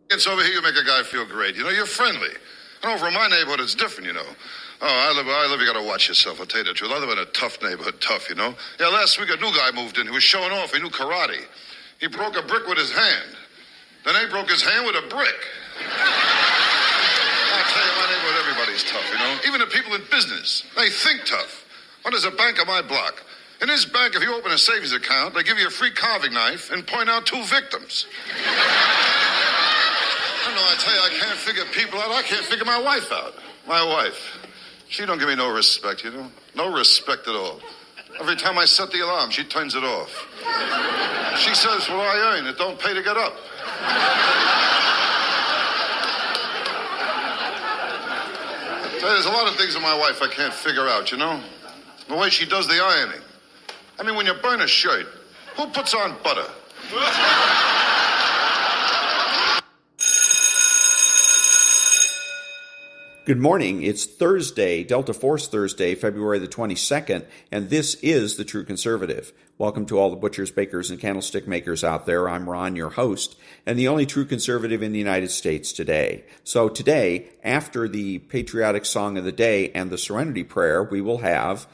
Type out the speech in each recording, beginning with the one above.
It's over here, you make a guy feel great. You know, you're friendly. And over in my neighborhood, it's different, you know. Oh, I live, you gotta watch yourself, I'll tell you the truth. I live in a tough neighborhood, tough, you know. Yeah, last week a new guy moved in. He was showing off. He knew karate. He broke a brick with his hand. Then they broke his hand with a brick. I tell you, my neighborhood, everybody's tough, you know. Even the people in business, they think tough. Well, there's a bank on my block. In this bank, if you open a savings account, they give you a free carving knife and point out 2 victims. I tell you, I can't figure people out. I can't figure my wife out. My wife. She don't give me no respect, you know. No respect at all. Every time I set the alarm, she turns it off. She says, well, I earn. It don't pay to get up. I tell you, there's a lot of things in my wife I can't figure out, you know. The way she does the ironing. I mean, when you burn a shirt, who puts on butter? Good morning. It's Thursday, Delta Force Thursday, February the 22nd, and this is The True Conservative. Welcome to all the butchers, bakers, and candlestick makers out there. I'm Ron, your host, and the only true conservative in the United States today. So today, after the patriotic song of the day and the Serenity Prayer, we will have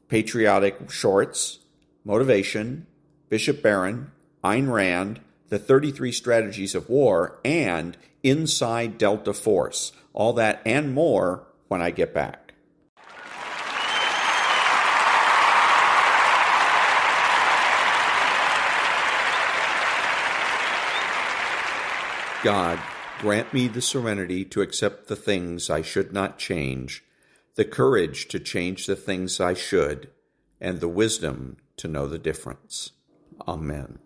patriotic shorts, motivation, Bishop Barron, Ayn Rand, the 33 Strategies of War, and Inside Delta Force. All that and more when I get back. God, grant me the serenity to accept the things I should not change, the courage to change the things I should, and the wisdom to know the difference. Amen.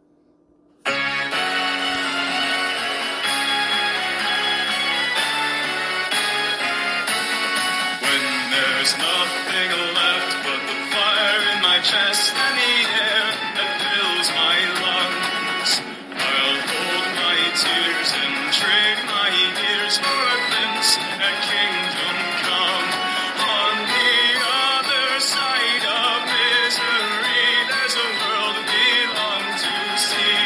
There's nothing left but the fire in my chest and the air that fills my lungs. I'll hold my tears and trade my ears for a glimpse at kingdom come. On the other side of misery, there's a world we long to see.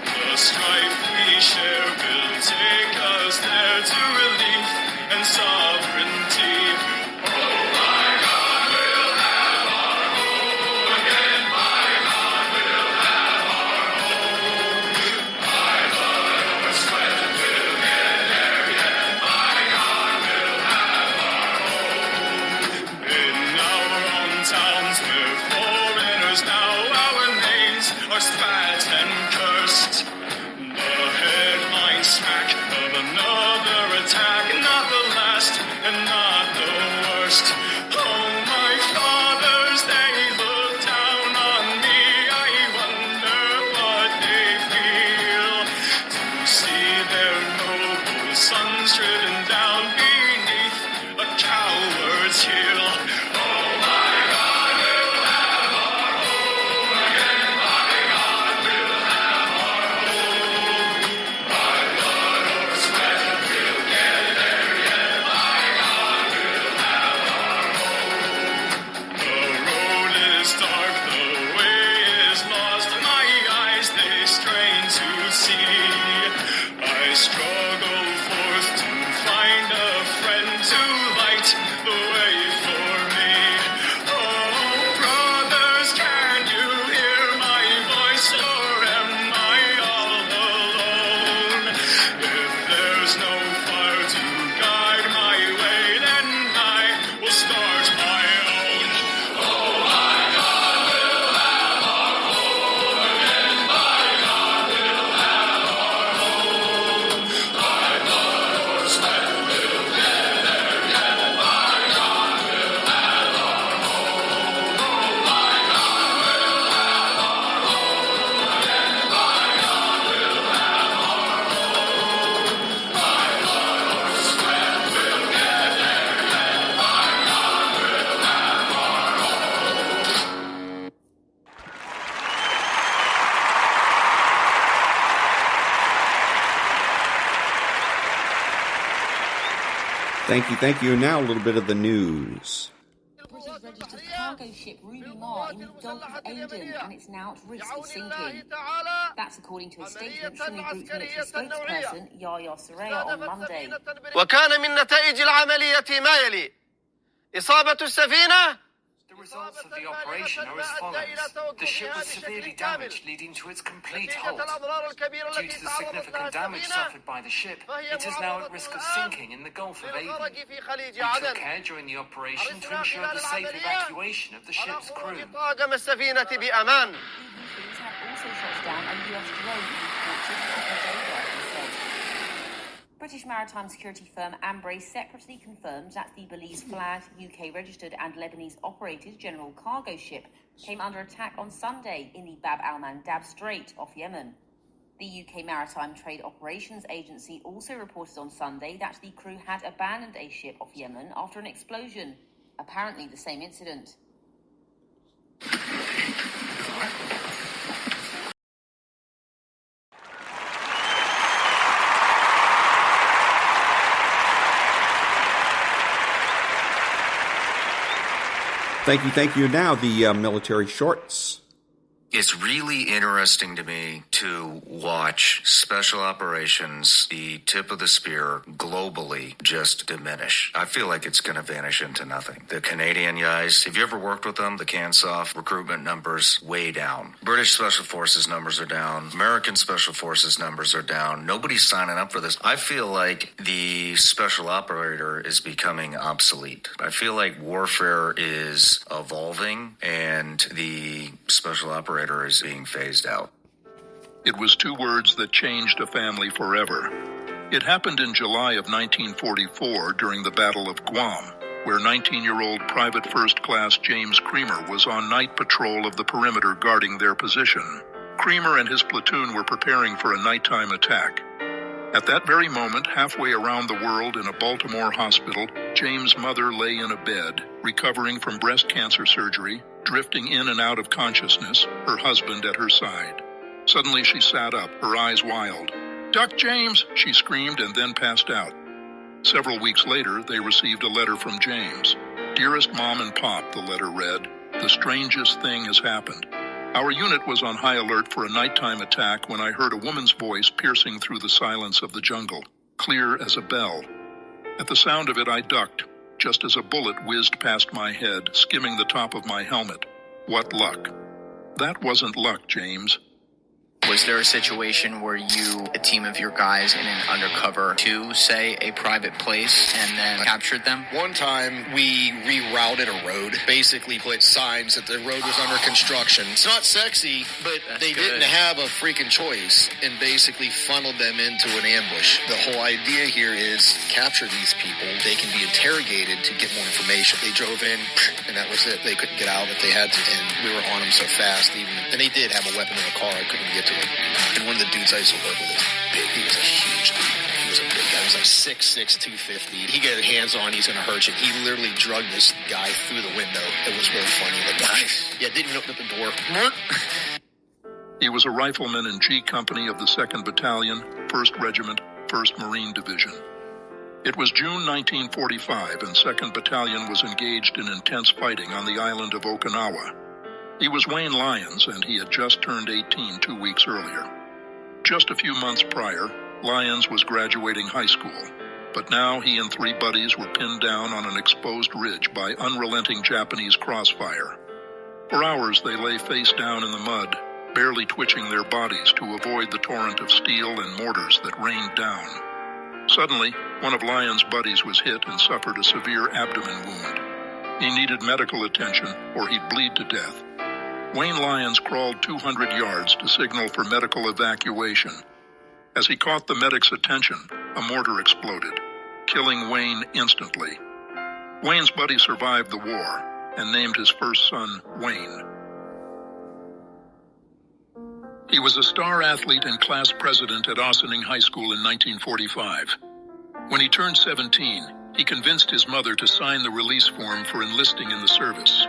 The strife we share will take us there to relief and sovereignty. Thank you. Now a little bit of the news. cargo ship Ruby Mar in the Gulf of Aden, and it's now at risk of sinking. That's according to a statement from the group's military spokesperson, Yahya Saraya, on Monday. وكان من نتائج العملية ما يلي: إصابة السفينة. The results of the operation are as follows. The ship was severely damaged, leading to its complete halt. Due to the significant damage suffered by the ship, it is now at risk of sinking in the Gulf of Aden. We took care during the operation to ensure the safe evacuation of the ship's crew. These have also shot down a US drone in the ports of Okinawa, he said. British maritime security firm Ambrey separately confirmed that the Belize-flagged, UK-registered and Lebanese-operated general cargo ship came under attack on Sunday in the Bab al-Mandab Strait off Yemen. The UK Maritime Trade Operations Agency also reported on Sunday that the crew had abandoned a ship off Yemen after an explosion, apparently the same incident. Thank you. Now the military shorts. It's really interesting to me to watch special operations, the tip of the spear, globally just diminish. I feel like it's going to vanish into nothing. The Canadian guys, have you ever worked with them? The CANSOF recruitment numbers way down. British Special Forces numbers are down. American Special Forces numbers are down. Nobody's signing up for this. I feel like the special operator is becoming obsolete. I feel like warfare is evolving and the special operator is being phased out. It was two words that changed a family forever. It happened in July of 1944 during the Battle of Guam, where 19-year-old Private First Class James Creamer was on night patrol of the perimeter guarding their position. Creamer and his platoon were preparing for a nighttime attack. At that very moment, halfway around the world in a Baltimore hospital, James' mother lay in a bed, recovering from breast cancer surgery, drifting in and out of consciousness, her husband at her side. Suddenly she sat up, her eyes wild. "Duck, James!" she screamed and then passed out. Several weeks later, they received a letter from James. "Dearest Mom and Pop," the letter read, "the strangest thing has happened. Our unit was on high alert for a nighttime attack when I heard a woman's voice piercing through the silence of the jungle, clear as a bell. At the sound of it, I ducked, just as a bullet whizzed past my head, skimming the top of my helmet. What luck." That wasn't luck, James. Was there a situation where you, a team of your guys in an undercover to, say, a private place and then captured them? One time, we rerouted a road, basically put signs that the road was under construction. It's not sexy, but they didn't have a freaking choice, and basically funneled them into an ambush. The whole idea here is capture these people. They can be interrogated to get more information. They drove in, and that was it. They couldn't get out if they had to, and we were on them so fast. And they did have a weapon in the car. I couldn't get to it. And one of the dudes I used to work with is big. He was a huge dude. He was a big guy. He was like 6'6", 250. He got his hands on, he's going to hurt you. He literally drugged this guy through the window. It was really funny. Like, nice. Yeah, didn't even open up the door. He was a rifleman in G Company of the 2nd Battalion, 1st Regiment, 1st Marine Division. It was June 1945, and 2nd Battalion was engaged in intense fighting on the island of Okinawa. He was Wayne Lyons, and he had just turned 18 2 weeks earlier. Just a few months prior, Lyons was graduating high school, but now he and 3 buddies were pinned down on an exposed ridge by unrelenting Japanese crossfire. For hours they lay face down in the mud, barely twitching their bodies to avoid the torrent of steel and mortars that rained down. Suddenly, one of Lyons' buddies was hit and suffered a severe abdomen wound. He needed medical attention or he'd bleed to death. Wayne Lyons crawled 200 yards to signal for medical evacuation. As he caught the medic's attention, a mortar exploded, killing Wayne instantly. Wayne's buddy survived the war and named his first son Wayne. He was a star athlete and class president at Ossining High School in 1945. When he turned 17, he convinced his mother to sign the release form for enlisting in the service.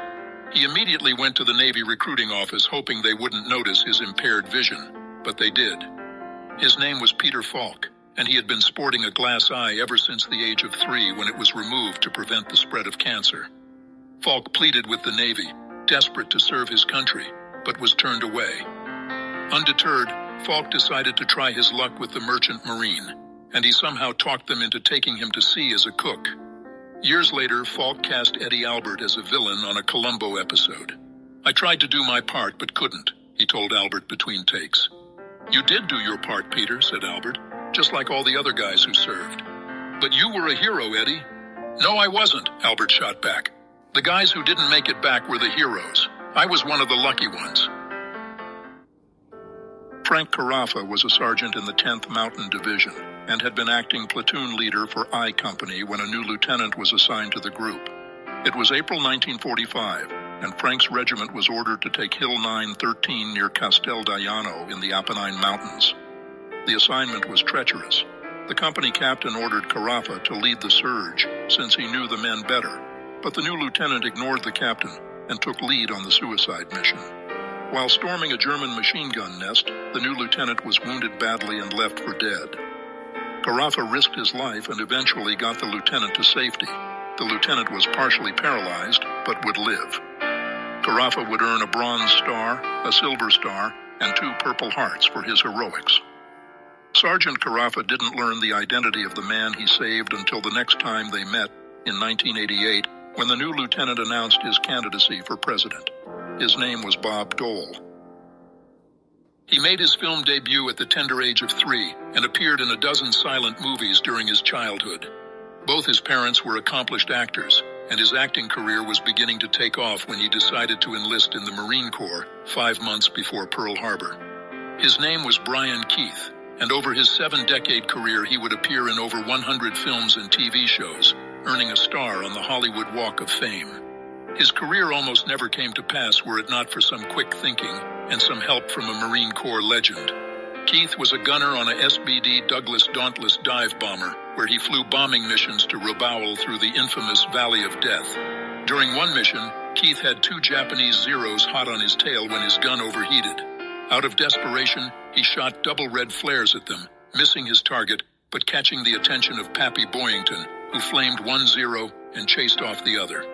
He immediately went to the Navy recruiting office hoping they wouldn't notice his impaired vision, but they did. His name was Peter Falk, and he had been sporting a glass eye ever since the age of 3 when it was removed to prevent the spread of cancer. Falk pleaded with the Navy, desperate to serve his country, but was turned away. Undeterred, Falk decided to try his luck with the Merchant Marine, and he somehow talked them into taking him to sea as a cook. Years later, Falk cast Eddie Albert as a villain on a Columbo episode. "I tried to do my part, but couldn't," he told Albert between takes. "You did do your part, Peter," said Albert, "just like all the other guys who served." "But you were a hero, Eddie." "No, I wasn't," Albert shot back. "The guys who didn't make it back were the heroes. I was one of the lucky ones." Frank Carafa was a sergeant in the 10th Mountain Division and had been acting platoon leader for I Company when a new lieutenant was assigned to the group. It was April 1945, and Frank's regiment was ordered to take Hill 913 near Casteldayano in the Apennine Mountains. The assignment was treacherous. The company captain ordered Carafa to lead the surge, since he knew the men better, but the new lieutenant ignored the captain and took lead on the suicide mission. While storming a German machine gun nest, the new lieutenant was wounded badly and left for dead. Carafa risked his life and eventually got the lieutenant to safety. The lieutenant was partially paralyzed, but would live. Carafa would earn a Bronze Star, a Silver Star, and 2 Purple Hearts for his heroics. Sergeant Carafa didn't learn the identity of the man he saved until the next time they met in 1988, when the new lieutenant announced his candidacy for president. His name was Bob Dole. He made his film debut at the tender age of 3 and appeared in a dozen silent movies during his childhood. Both his parents were accomplished actors, and his acting career was beginning to take off when he decided to enlist in the Marine Corps 5 months before Pearl Harbor. His name was Brian Keith, and over his 7-decade career he would appear in over 100 films and TV shows, earning a star on the Hollywood Walk of Fame. His career almost never came to pass were it not for some quick thinking and some help from a Marine Corps legend. Keith was a gunner on a SBD Douglas Dauntless dive bomber, where he flew bombing missions to Rabaul through the infamous Valley of Death. During one mission, Keith had 2 Japanese Zeros hot on his tail when his gun overheated. Out of desperation, he shot double red flares at them, missing his target, but catching the attention of Pappy Boyington, who flamed one Zero and chased off the other.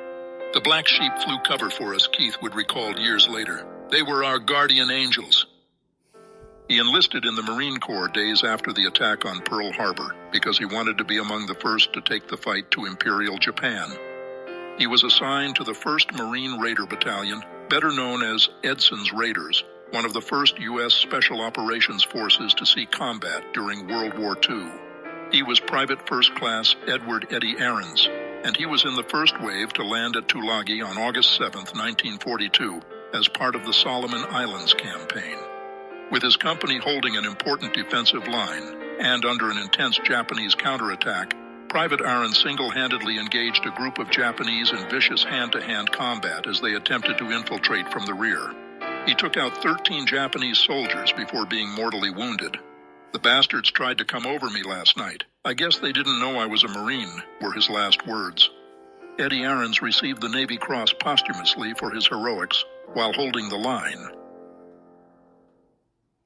"The black sheep flew cover for us," Keith would recall years later. "They were our guardian angels." He enlisted in the Marine Corps days after the attack on Pearl Harbor because he wanted to be among the first to take the fight to Imperial Japan. He was assigned to the 1st Marine Raider Battalion, better known as Edson's Raiders, one of the first U.S. Special Operations Forces to see combat during World War II. He was Private First Class Edward Eddie Ahrens, and he was in the first wave to land at Tulagi on August 7, 1942, as part of the Solomon Islands campaign. With his company holding an important defensive line, and under an intense Japanese counterattack, Private Ahrens single-handedly engaged a group of Japanese in vicious hand-to-hand combat as they attempted to infiltrate from the rear. He took out 13 Japanese soldiers before being mortally wounded. "The bastards tried to come over me last night. I guess they didn't know I was a Marine," were his last words. Eddie Ahrens received the Navy Cross posthumously for his heroics while holding the line.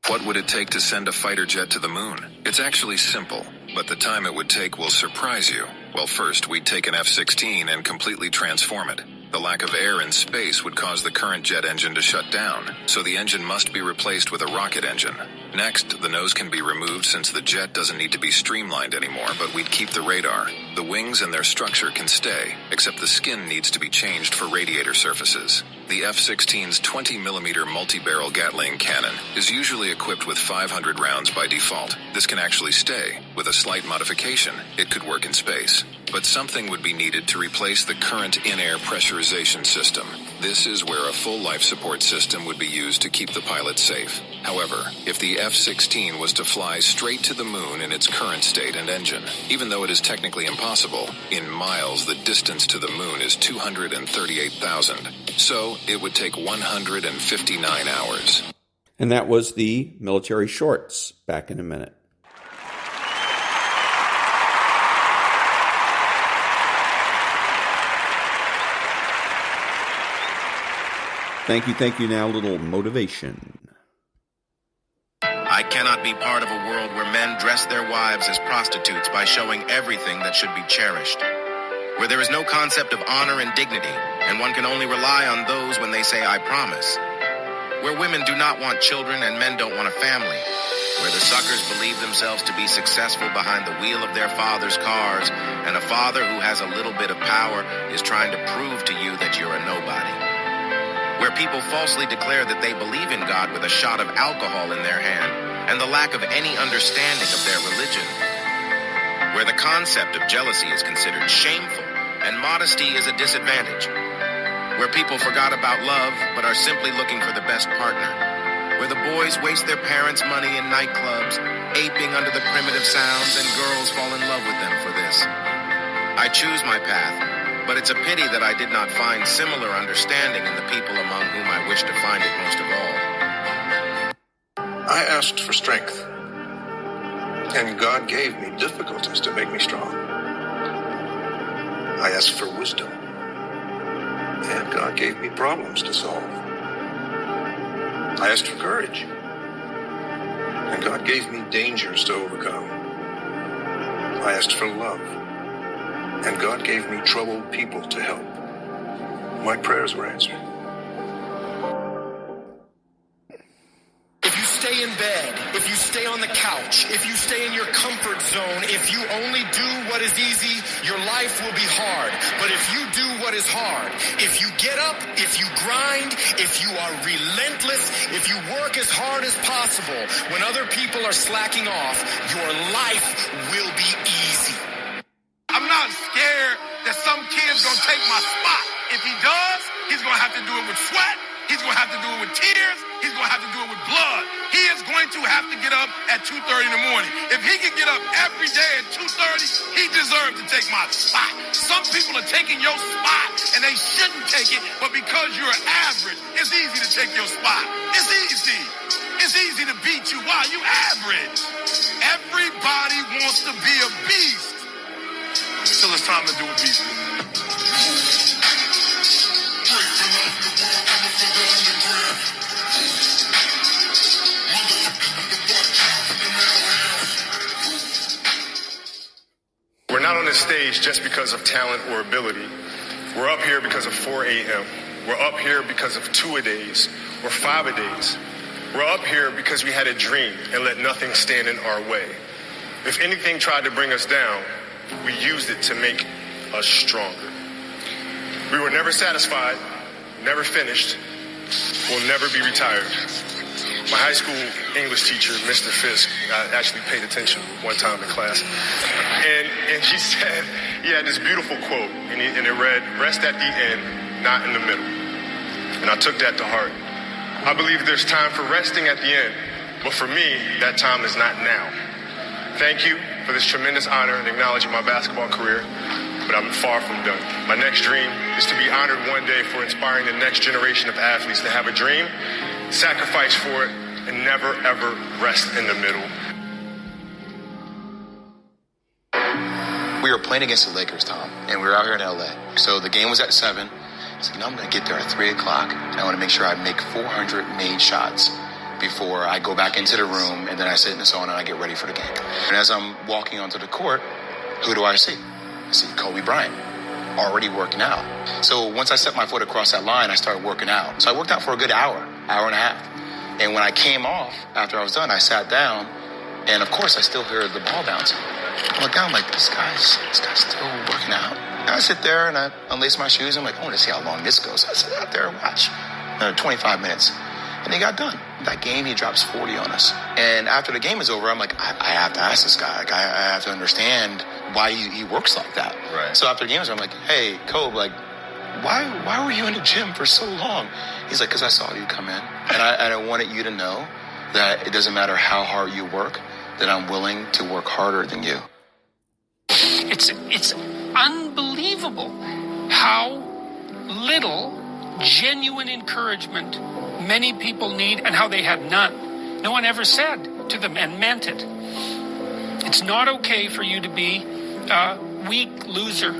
What would it take to send a fighter jet to the moon? It's actually simple, but the time it would take will surprise you. Well, first, we'd take an F-16 and completely transform it. The lack of air in space would cause the current jet engine to shut down, so the engine must be replaced with a rocket engine. Next, the nose can be removed since the jet doesn't need to be streamlined anymore, but we'd keep the radar. The wings and their structure can stay, except the skin needs to be changed for radiator surfaces. The F-16's 20mm multi-barrel Gatling cannon is usually equipped with 500 rounds by default. This can actually stay. With a slight modification, it could work in space. But something would be needed to replace the current in-air pressurization system. This is where a full life support system would be used to keep the pilot safe. However, if the F-16 was to fly straight to the moon in its current state and engine, even though it is technically impossible, in miles the distance to the moon is 238,000. So it would take 159 hours. And that was the military shorts. Back in a minute. Thank you. Now, a little motivation. I cannot be part of a world where men dress their wives as prostitutes by showing everything that should be cherished. where there is no concept of honor and dignity, and one can only rely on those when they say, I promise, where women do not want children and men don't want a family, where the suckers believe themselves to be successful behind the wheel of their father's cars, and a father who has a little bit of power is trying to prove to you that you're a nobody, where people falsely declare that they believe in God with a shot of alcohol in their hand and the lack of any understanding of their religion, where the concept of jealousy is considered shameful and modesty is a disadvantage, where people forgot about love but are simply looking for the best partner, where the boys waste their parents' money in nightclubs, aping under the primitive sounds, and girls fall in love with them for this. I choose my path, but it's a pity that I did not find similar understanding in the people among whom I wish to find it most of all. I asked for strength, and God gave me difficulties to make me strong. I asked for wisdom, and God gave me problems to solve. I asked for courage, and God gave me dangers to overcome. I asked for love, and God gave me troubled people to help. My prayers were answered. If you stay in bed, if you stay on the couch, if you stay in your comfort zone, if you only do what is easy, your life will be hard. But if you do what is hard, if you get up, if you grind, if you are relentless, if you work as hard as possible, when other people are slacking off, your life will be easy. I'm not scared that some kid's gonna take my spot. If he does, he's gonna have to do it with sweat. He's going to have to do it with tears. He's going to have to do it with blood. He is going to have to get up at 2:30 in the morning. If he can get up every day at 2:30, he deserves to take my spot. Some people are taking your spot, and they shouldn't take it, but because you're average, it's easy to take your spot. It's easy. It's easy to beat you. Why? You average. Everybody wants to be a beast until it's time to do a beast. We're not on this stage just because of talent or ability. We're up here because of 4 a.m. We're up here because of 2-a-days or 5-a-days. We're up here because we had a dream and let nothing stand in our way. If anything tried to bring us down, we used it to make us stronger. We were never satisfied, never finished, will never be retired. My high school English teacher, Mr. Fisk, I actually paid attention one time in class. And he said, he had this beautiful quote, and it read, "Rest at the end, not in the middle." And I took that to heart. I believe there's time for resting at the end, but for me, that time is not now. Thank you for this tremendous honor in acknowledging my basketball career, but I'm far from done. My next dream is to be honored one day for inspiring the next generation of athletes to have a dream, sacrifice for it, and never, ever rest in the middle. We were playing against the Lakers, Tom, and we were out here in L.A. So the game was at 7. I said, I'm going to get there at 3 o'clock, and I want to make sure I make 400 made shots before I go back into the room, and then I sit in the sauna and I get ready for the game. And as I'm walking onto the court, who do I see? I see Kobe Bryant, already working out. So once I set my foot across that line, I started working out. So I worked out for a good hour and a half. And when I came off, after I was done, I sat down, and of course I still hear the ball bouncing. I look down, I'm like, this guy's still working out. And I sit there and I unlace my shoes. I'm like, I want to see how long this goes. So I sit out there and watch. 25 minutes. And he got done. That game, he drops 40 on us. And after the game is over, I'm like, I have to ask this guy. Like, I have to understand why he works like that. Right. So after the game is over, I'm like, hey, Kobe, like, why were you in the gym for so long? He's like, because I saw you come in. And I wanted you to know that it doesn't matter how hard you work, that I'm willing to work harder than you. It's unbelievable how little genuine encouragement many people need and how they had none. No one ever said to them and meant it. It's not okay for you to be a weak loser.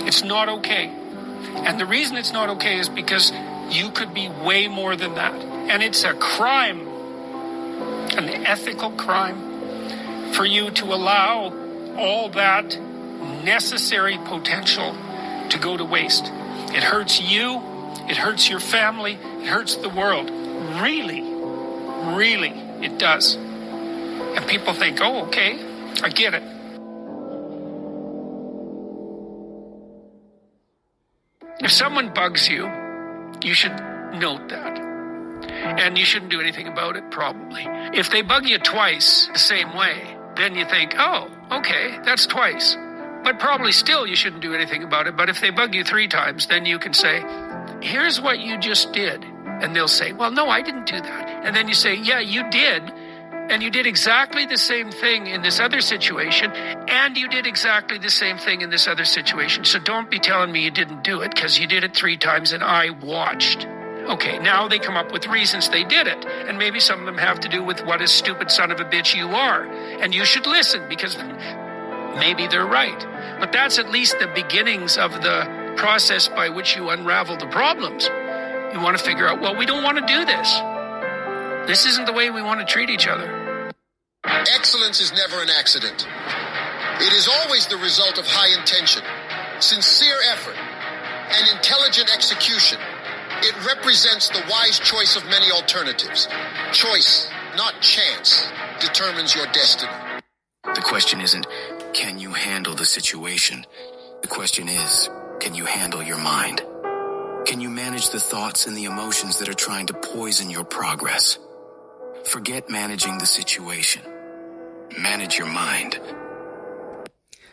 It's not okay. And the reason it's not okay is because you could be way more than that. And it's a crime, an ethical crime, for you to allow all that necessary potential to go to waste. It hurts you, it hurts your family, it hurts the world. Really, really, it does. And people think, oh, okay, I get it. If someone bugs you, you should note that. And you shouldn't do anything about it, probably. If they bug you twice the same way, then you think, oh, okay, that's twice. But probably still you shouldn't do anything about it. But if they bug you 3 times, then you can say, here's what you just did. And they'll say, well, no, I didn't do that. And then you say, yeah, you did. And you did exactly the same thing in this other situation. And you did exactly the same thing in this other situation. So don't be telling me you didn't do it, because you did it 3 times and I watched. Okay, now they come up with reasons they did it. And maybe some of them have to do with what a stupid son of a bitch you are. And you should listen, because maybe they're right. But that's at least the beginnings of the process by which you unravel the problems. You want to figure out, well, we don't want to do this. This isn't the way we want to treat each other. Excellence is never an accident. It is always the result of high intention, sincere effort, and intelligent execution. It represents the wise choice of many alternatives. Choice, not chance, determines your destiny. The question isn't, can you handle the situation? The question is, can you handle your mind? Can you manage the thoughts and the emotions that are trying to poison your progress? Forget managing the situation. Manage your mind.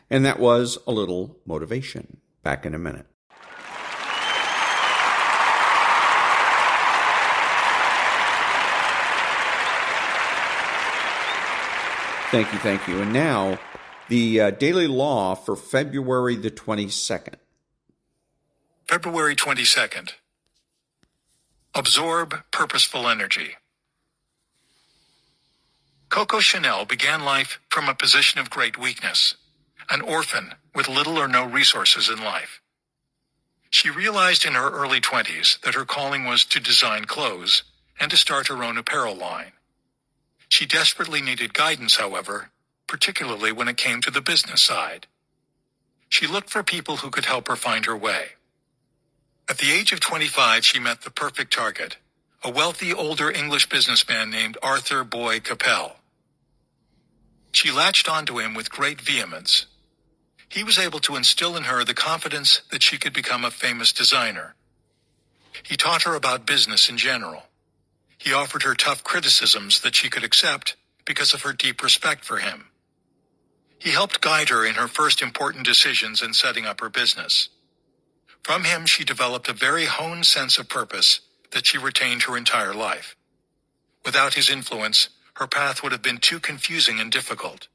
And that was a little motivation. Back in a minute. Thank you. And now, the Daily Law for February the 22nd. February 22nd. Absorb purposeful energy. Coco Chanel began life from a position of great weakness, an orphan with little or no resources in life. She realized in her early 20s that her calling was to design clothes and to start her own apparel line. She desperately needed guidance, however, particularly when it came to the business side. She looked for people who could help her find her way. At the age of 25, she met the perfect target, a wealthy older English businessman named Arthur Boyd Capel. She latched onto him with great vehemence. He was able to instill in her the confidence that she could become a famous designer. He taught her about business in general. He offered her tough criticisms that she could accept because of her deep respect for him. He helped guide her in her first important decisions in setting up her business. From him, she developed a very honed sense of purpose that she retained her entire life. Without his influence, her path would have been too confusing and difficult.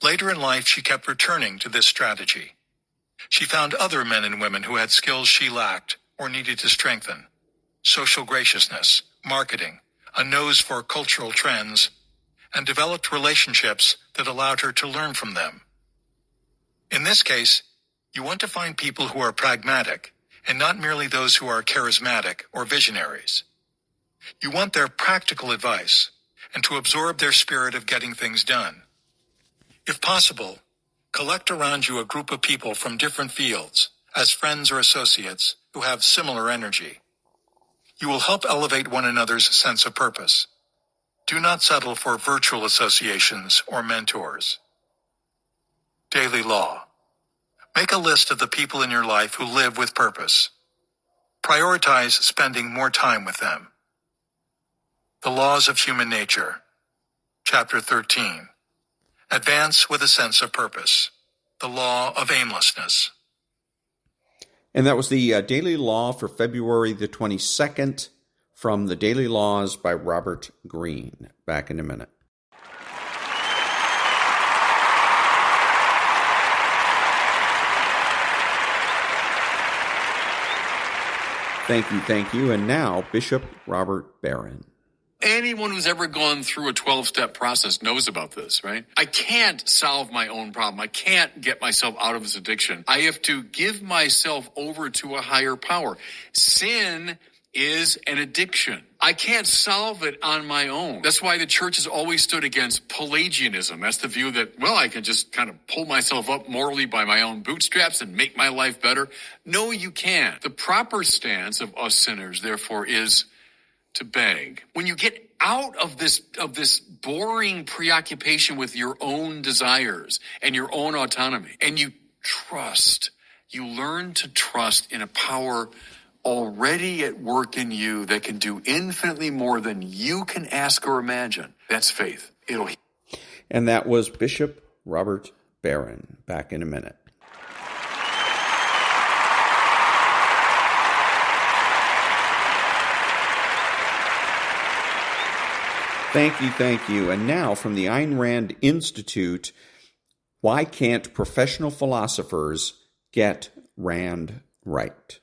Later in life, she kept returning to this strategy. She found other men and women who had skills she lacked or needed to strengthen: social graciousness, marketing, a nose for cultural trends, and developed relationships that allowed her to learn from them. In this case, you want to find people who are pragmatic and not merely those who are charismatic or visionaries. You want their practical advice and to absorb their spirit of getting things done. If possible, collect around you a group of people from different fields as friends or associates who have similar energy. You will help elevate one another's sense of purpose. Do not settle for virtual associations or mentors. Daily Law. Make a list of the people in your life who live with purpose. Prioritize spending more time with them. The Laws of Human Nature. Chapter 13. Advance with a sense of purpose. The Law of Aimlessness. And that was the Daily Law for February the 22nd from the Daily Laws by Robert Greene. Back in a minute. Thank you. And now, Bishop Robert Barron. Anyone who's ever gone through a 12-step process knows about this, right? I can't solve my own problem. I can't get myself out of this addiction. I have to give myself over to a higher power. Sin is an addiction. I can't solve it on my own. That's why the church has always stood against Pelagianism. That's the view that, well, I can just kind of pull myself up morally by my own bootstraps and make my life better. No, you can't. The proper stance of us sinners, therefore, is to beg. When you get out of this boring preoccupation with your own desires and your own autonomy, and you trust, you learn to trust in a power already at work in you that can do infinitely more than you can ask or imagine. That's faith. And that was Bishop Robert Barron. Back in a minute. Thank you. And now from the Ayn Rand Institute, why can't professional philosophers get Rand right?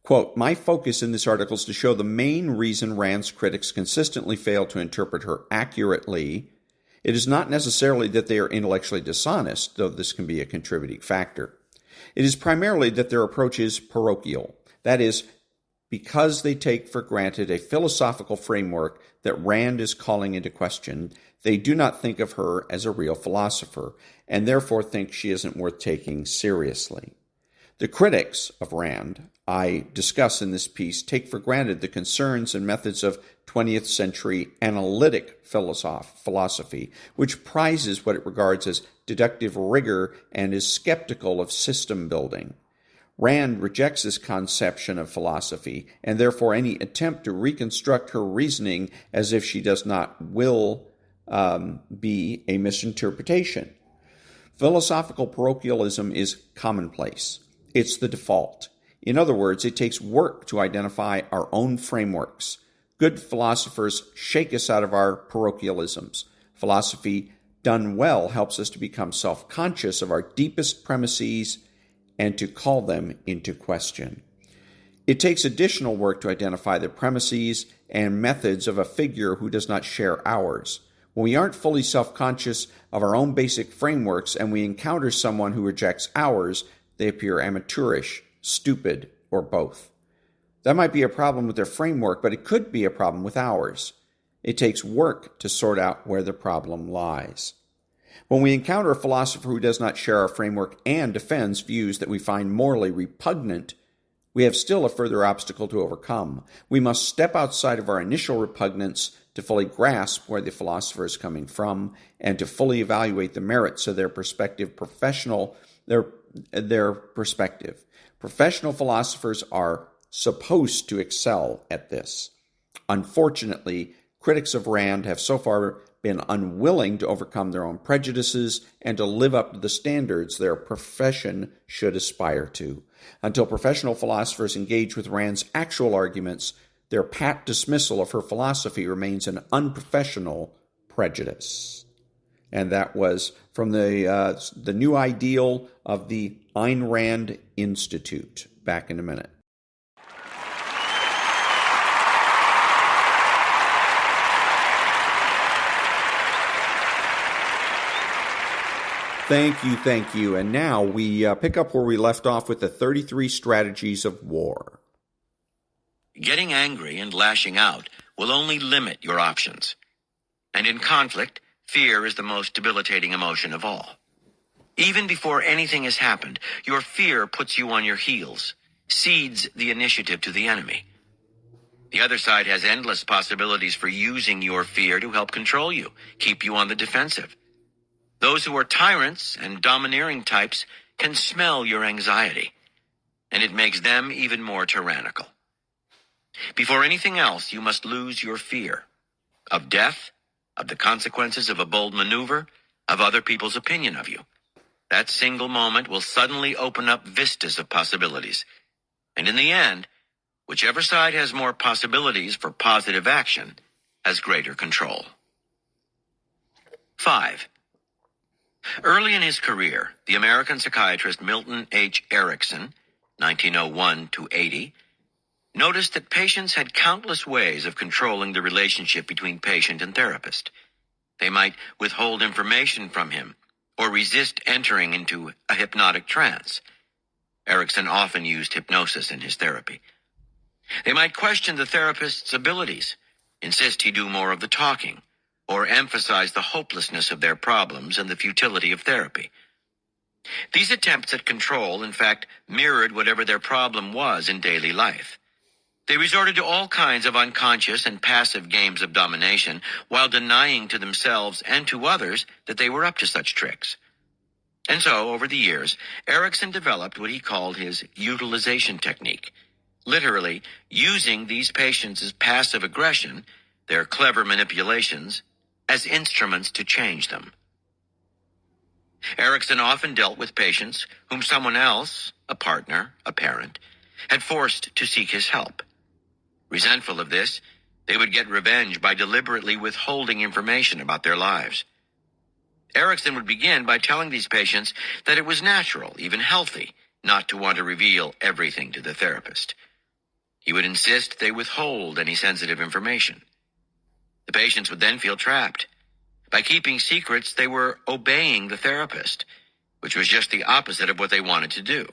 Quote, my focus in this article is to show the main reason Rand's critics consistently fail to interpret her accurately. It is not necessarily that they are intellectually dishonest, though this can be a contributing factor. It is primarily that their approach is parochial. That is, because they take for granted a philosophical framework that Rand is calling into question, they do not think of her as a real philosopher, and therefore think she isn't worth taking seriously. The critics of Rand I discuss in this piece take for granted the concerns and methods of 20th century analytic philosophy, which prizes what it regards as deductive rigor and is skeptical of system building. Rand rejects this conception of philosophy, and therefore any attempt to reconstruct her reasoning as if she does not will be a misinterpretation. Philosophical parochialism is commonplace. It's the default. In other words, it takes work to identify our own frameworks. Good philosophers shake us out of our parochialisms. Philosophy done well helps us to become self-conscious of our deepest premises and to call them into question. It takes additional work to identify the premises and methods of a figure who does not share ours. When we aren't fully self-conscious of our own basic frameworks and we encounter someone who rejects ours, they appear amateurish, stupid, or both. That might be a problem with their framework, but it could be a problem with ours. It takes work to sort out where the problem lies. When we encounter a philosopher who does not share our framework and defends views that we find morally repugnant, we have still a further obstacle to overcome. We must step outside of our initial repugnance to fully grasp where the philosopher is coming from and to fully evaluate the merits of their perspective. Professional philosophers are supposed to excel at this. Unfortunately, critics of Rand have so far been unwilling to overcome their own prejudices and to live up to the standards their profession should aspire to. Until professional philosophers engage with Rand's actual arguments, their pat dismissal of her philosophy remains an unprofessional prejudice. And that was from the New Ideal of the Ayn Rand Institute. Back in a minute. Thank you. And now we pick up where we left off with the 33 strategies of war. Getting angry and lashing out will only limit your options. And in conflict, fear is the most debilitating emotion of all. Even before anything has happened, your fear puts you on your heels, cedes the initiative to the enemy. The other side has endless possibilities for using your fear to help control you, keep you on the defensive. Those who are tyrants and domineering types can smell your anxiety, and it makes them even more tyrannical. Before anything else, you must lose your fear of death, of the consequences of a bold maneuver, of other people's opinion of you. That single moment will suddenly open up vistas of possibilities. And in the end, whichever side has more possibilities for positive action has greater control. 5. Early in his career, the American psychiatrist Milton H. Erickson, 1901 to 80, noticed that patients had countless ways of controlling the relationship between patient and therapist. They might withhold information from him or resist entering into a hypnotic trance. Erickson often used hypnosis in his therapy. They might question the therapist's abilities, insist he do more of the talking, or emphasize the hopelessness of their problems and the futility of therapy. These attempts at control, in fact, mirrored whatever their problem was in daily life. They resorted to all kinds of unconscious and passive games of domination while denying to themselves and to others that they were up to such tricks. And so, over the years, Erickson developed what he called his utilization technique, literally using these patients' passive aggression, their clever manipulations, as instruments to change them. Erickson often dealt with patients whom someone else, a partner, a parent, had forced to seek his help. Resentful of this, they would get revenge by deliberately withholding information about their lives. Erickson would begin by telling these patients that it was natural, even healthy, not to want to reveal everything to the therapist. He would insist they withhold any sensitive information. The patients would then feel trapped. By keeping secrets, they were obeying the therapist, which was just the opposite of what they wanted to do.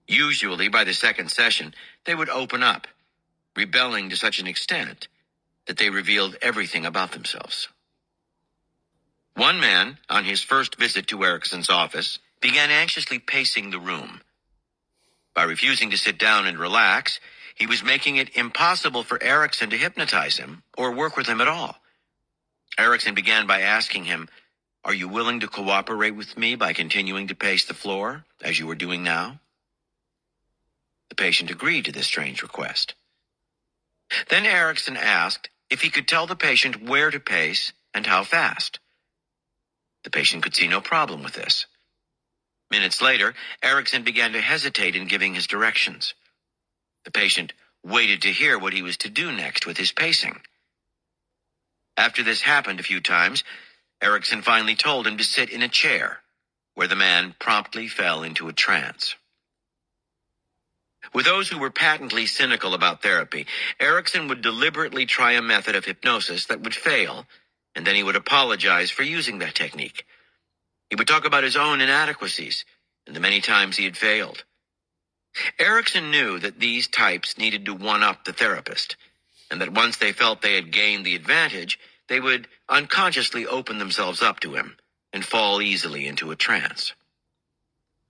Usually, by the second session, they would open up, rebelling to such an extent that they revealed everything about themselves. One man, on his first visit to Erickson's office, began anxiously pacing the room. By refusing to sit down and relax, he was making it impossible for Erickson to hypnotize him or work with him at all. Erickson began by asking him, "Are you willing to cooperate with me by continuing to pace the floor, as you are doing now?" The patient agreed to this strange request. Then Erickson asked if he could tell the patient where to pace and how fast. The patient could see no problem with this. Minutes later, Erickson began to hesitate in giving his directions. The patient waited to hear what he was to do next with his pacing. After this happened a few times, Erickson finally told him to sit in a chair, where the man promptly fell into a trance. With those who were patently cynical about therapy, Erickson would deliberately try a method of hypnosis that would fail, and then he would apologize for using that technique. He would talk about his own inadequacies and the many times he had failed. Erickson knew that these types needed to one-up the therapist, and that once they felt they had gained the advantage, they would unconsciously open themselves up to him and fall easily into a trance.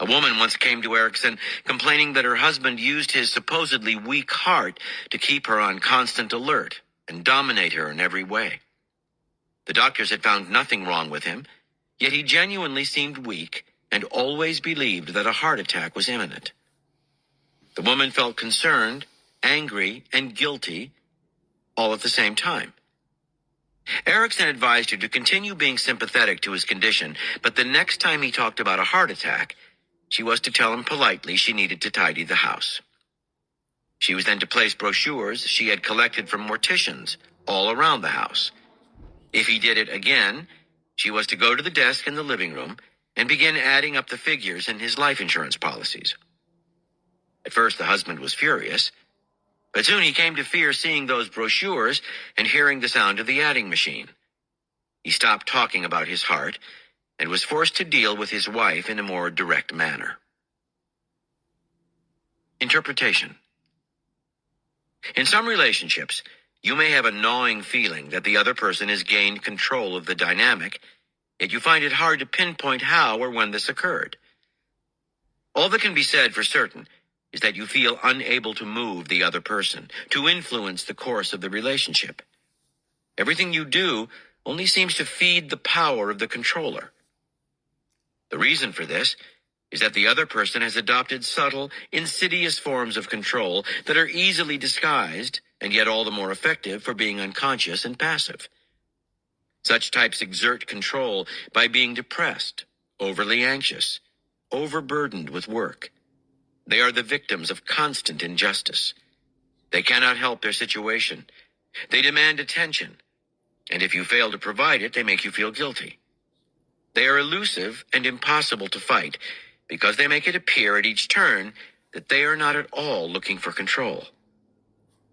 A woman once came to Erickson complaining that her husband used his supposedly weak heart to keep her on constant alert and dominate her in every way. The doctors had found nothing wrong with him, yet he genuinely seemed weak and always believed that a heart attack was imminent. The woman felt concerned, angry, and guilty all at the same time. Erickson advised her to continue being sympathetic to his condition, but the next time he talked about a heart attack, she was to tell him politely she needed to tidy the house. She was then to place brochures she had collected from morticians all around the house. If he did it again, she was to go to the desk in the living room and begin adding up the figures in his life insurance policies. At first, the husband was furious, but soon he came to fear seeing those brochures and hearing the sound of the adding machine. He stopped talking about his heart and was forced to deal with his wife in a more direct manner. Interpretation. In some relationships, you may have a gnawing feeling that the other person has gained control of the dynamic, yet you find it hard to pinpoint how or when this occurred. All that can be said for certain is that you feel unable to move the other person, to influence the course of the relationship. Everything you do only seems to feed the power of the controller. The reason for this is that the other person has adopted subtle, insidious forms of control that are easily disguised and yet all the more effective for being unconscious and passive. Such types exert control by being depressed, overly anxious, overburdened with work. They are the victims of constant injustice. They cannot help their situation. They demand attention, and if you fail to provide it, they make you feel guilty. They are elusive and impossible to fight because they make it appear at each turn that they are not at all looking for control.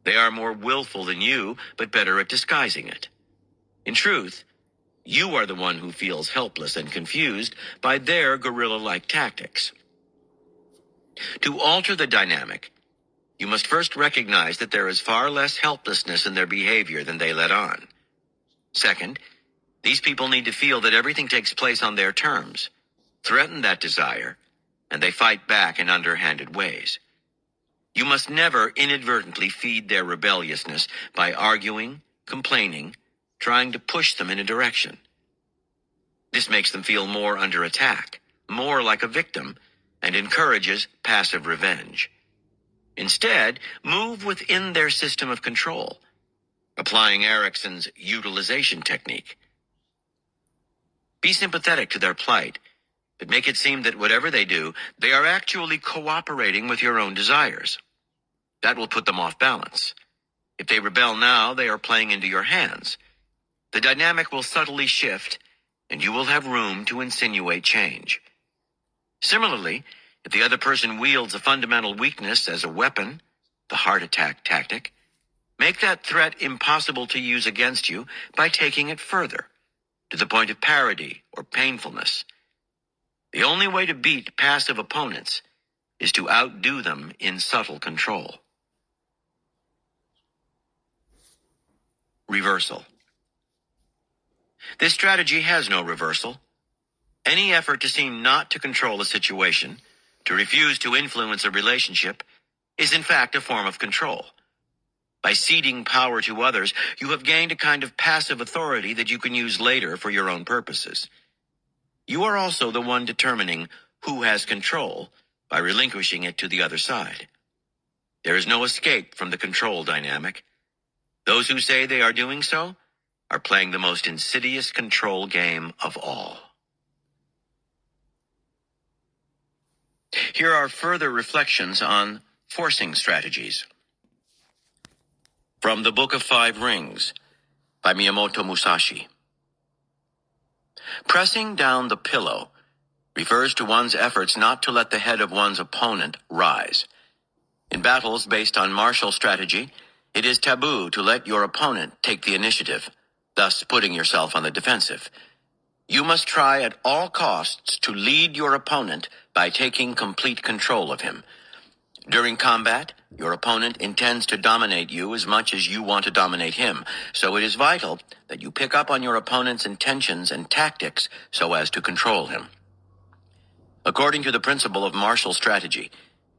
They are more willful than you, but better at disguising it. In truth, you are the one who feels helpless and confused by their guerrilla-like tactics. To alter the dynamic, you must first recognize that there is far less helplessness in their behavior than they let on. Second, these people need to feel that everything takes place on their terms, threaten that desire, and they fight back in underhanded ways. You must never inadvertently feed their rebelliousness by arguing, complaining, trying to push them in a direction. This makes them feel more under attack, more like a victim, and encourages passive revenge. Instead, move within their system of control, applying Erickson's utilization technique. Be sympathetic to their plight, but make it seem that whatever they do, they are actually cooperating with your own desires. That will put them off balance. If they rebel now, they are playing into your hands. The dynamic will subtly shift, and you will have room to insinuate change. Similarly, if the other person wields a fundamental weakness as a weapon, the heart attack tactic, make that threat impossible to use against you by taking it further, to the point of parody or painfulness. The only way to beat passive opponents is to outdo them in subtle control. Reversal. This strategy has no reversal. Any effort to seem not to control a situation, to refuse to influence a relationship, is in fact a form of control. By ceding power to others, you have gained a kind of passive authority that you can use later for your own purposes. You are also the one determining who has control by relinquishing it to the other side. There is no escape from the control dynamic. Those who say they are doing so are playing the most insidious control game of all. Here are further reflections on forcing strategies. From the Book of Five Rings by Miyamoto Musashi. Pressing down the pillow refers to one's efforts not to let the head of one's opponent rise. In battles based on martial strategy, it is taboo to let your opponent take the initiative, thus putting yourself on the defensive. You must try at all costs to lead your opponent by taking complete control of him. During combat, your opponent intends to dominate you as much as you want to dominate him, so it is vital that you pick up on your opponent's intentions and tactics so as to control him. According to the principle of martial strategy,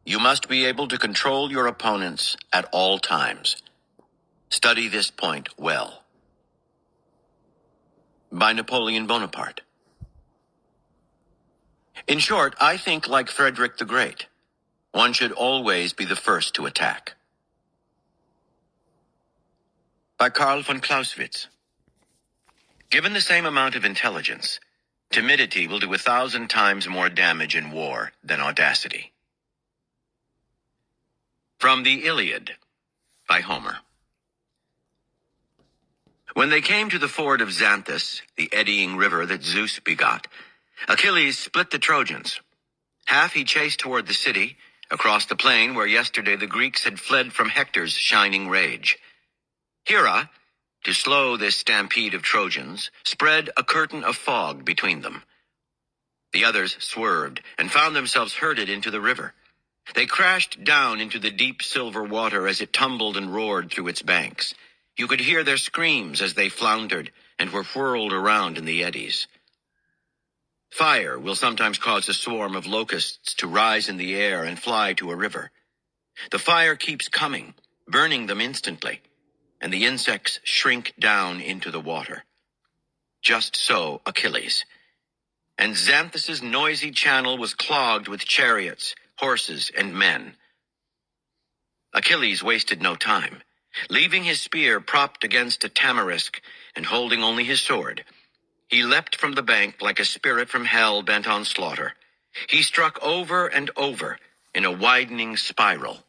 you must be able to control your opponents at all times. Study this point well. By Napoleon Bonaparte. In short, I think like Frederick the Great. One should always be the first to attack. By Karl von Clausewitz. Given the same amount of intelligence, timidity will do 1,000 times more damage in war than audacity. From the Iliad, by Homer. When they came to the ford of Xanthus, the eddying river that Zeus begot, Achilles split the Trojans. Half he chased toward the city, across the plain where yesterday the Greeks had fled from Hector's shining rage. Hera, to slow this stampede of Trojans, spread a curtain of fog between them. The others swerved and found themselves herded into the river. They crashed down into the deep silver water as it tumbled and roared through its banks. You could hear their screams as they floundered and were whirled around in the eddies. Fire will sometimes cause a swarm of locusts to rise in the air and fly to a river. The fire keeps coming, burning them instantly, and the insects shrink down into the water. Just so Achilles. And Xanthus's noisy channel was clogged with chariots, horses, and men. Achilles wasted no time. Leaving his spear propped against a tamarisk and holding only his sword, he leapt from the bank like a spirit from hell bent on slaughter. He struck over and over in a widening spiral.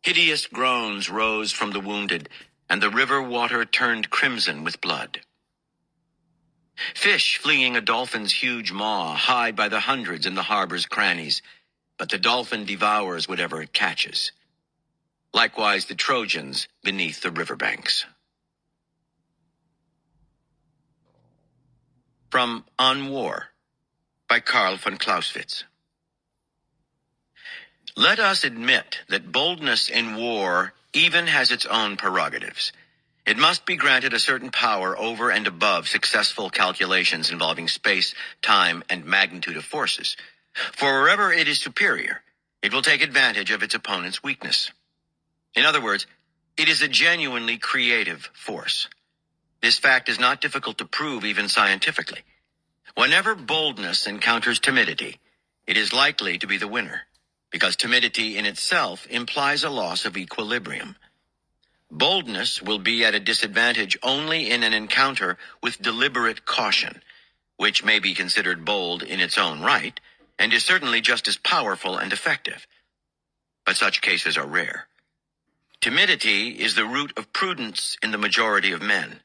Hideous groans rose from the wounded, and the river water turned crimson with blood. Fish fleeing a dolphin's huge maw hide by the hundreds in the harbor's crannies, but the dolphin devours whatever it catches. Likewise the Trojans beneath the riverbanks. From On War, by Karl von Clausewitz. Let us admit that boldness in war even has its own prerogatives. It must be granted a certain power over and above successful calculations involving space, time, and magnitude of forces. For wherever it is superior, it will take advantage of its opponent's weakness. In other words, it is a genuinely creative force. This fact is not difficult to prove even scientifically. Whenever boldness encounters timidity, it is likely to be the winner, because timidity in itself implies a loss of equilibrium. Boldness will be at a disadvantage only in an encounter with deliberate caution, which may be considered bold in its own right, and is certainly just as powerful and effective. But such cases are rare. Timidity is the root of prudence in the majority of men.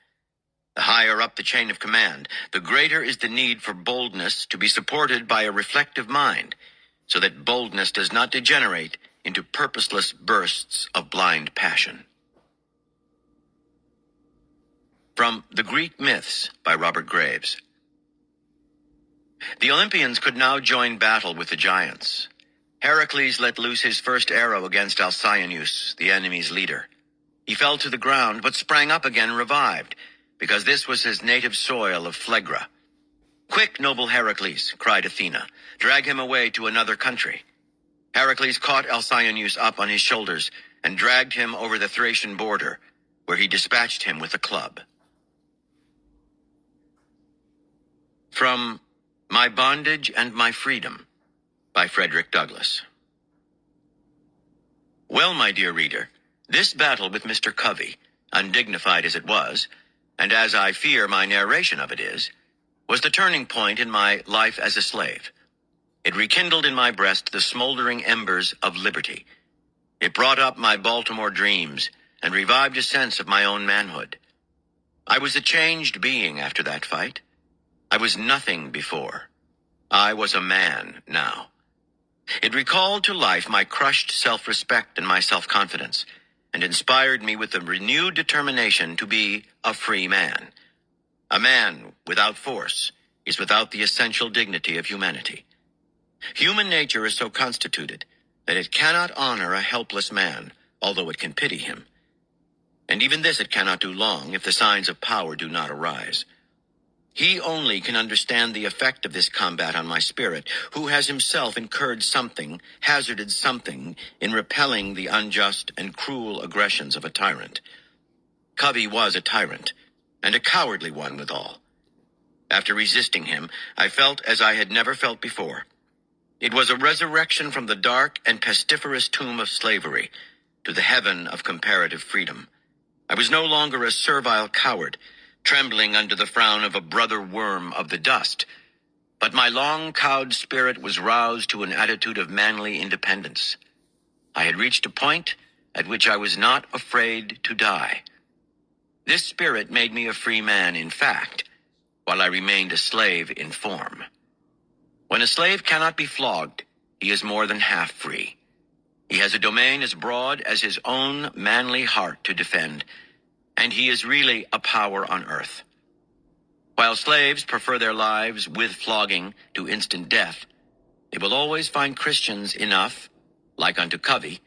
The higher up the chain of command, the greater is the need for boldness to be supported by a reflective mind, so that boldness does not degenerate into purposeless bursts of blind passion. From The Greek Myths by Robert Graves. The Olympians could now join battle with the giants. Heracles let loose his first arrow against Alcyoneus, the enemy's leader. He fell to the ground, but sprang up again revived, because this was his native soil of Phlegra. "Quick, noble Heracles," cried Athena, "drag him away to another country." Heracles caught Alcyoneus up on his shoulders and dragged him over the Thracian border, where he dispatched him with a club. From My Bondage and My Freedom by Frederick Douglass. Well, my dear reader, this battle with Mr. Covey, undignified as it was, and as I fear my narration of it is, was the turning point in my life as a slave. It rekindled in my breast the smoldering embers of liberty. It brought up my Baltimore dreams and revived a sense of my own manhood. I was a changed being after that fight. I was nothing before. I was a man now. It recalled to life my crushed self-respect and my self-confidence, and inspired me with a renewed determination to be a free man. A man without force is without the essential dignity of humanity. Human nature is so constituted that it cannot honor a helpless man, although it can pity him. And even this it cannot do long if the signs of power do not arise. He only can understand the effect of this combat on my spirit, who has himself incurred something, hazarded something, in repelling the unjust and cruel aggressions of a tyrant. Covey was a tyrant, and a cowardly one withal. After resisting him, I felt as I had never felt before. It was a resurrection from the dark and pestiferous tomb of slavery to the heaven of comparative freedom. I was no longer a servile coward, trembling under the frown of a brother worm of the dust, but my long-cowed spirit was roused to an attitude of manly independence. I had reached a point at which I was not afraid to die. This spirit made me a free man in fact, while I remained a slave in form. When a slave cannot be flogged, he is more than half free. He has a domain as broad as his own manly heart to defend, and he is really a power on earth. While slaves prefer their lives with flogging to instant death, they will always find Christians enough, like unto Covey,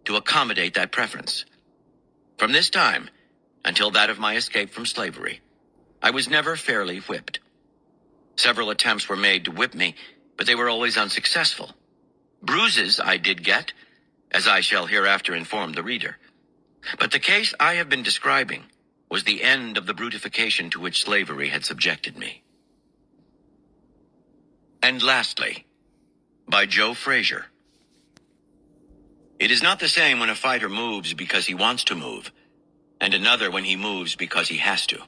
to accommodate that preference. From this time, until that of my escape from slavery, I was never fairly whipped. Several attempts were made to whip me, but they were always unsuccessful. Bruises I did get, as I shall hereafter inform the reader. But the case I have been describing was the end of the brutification to which slavery had subjected me. And lastly, by Joe Frazier. It is not the same when a fighter moves because he wants to move, and another when he moves because he has to.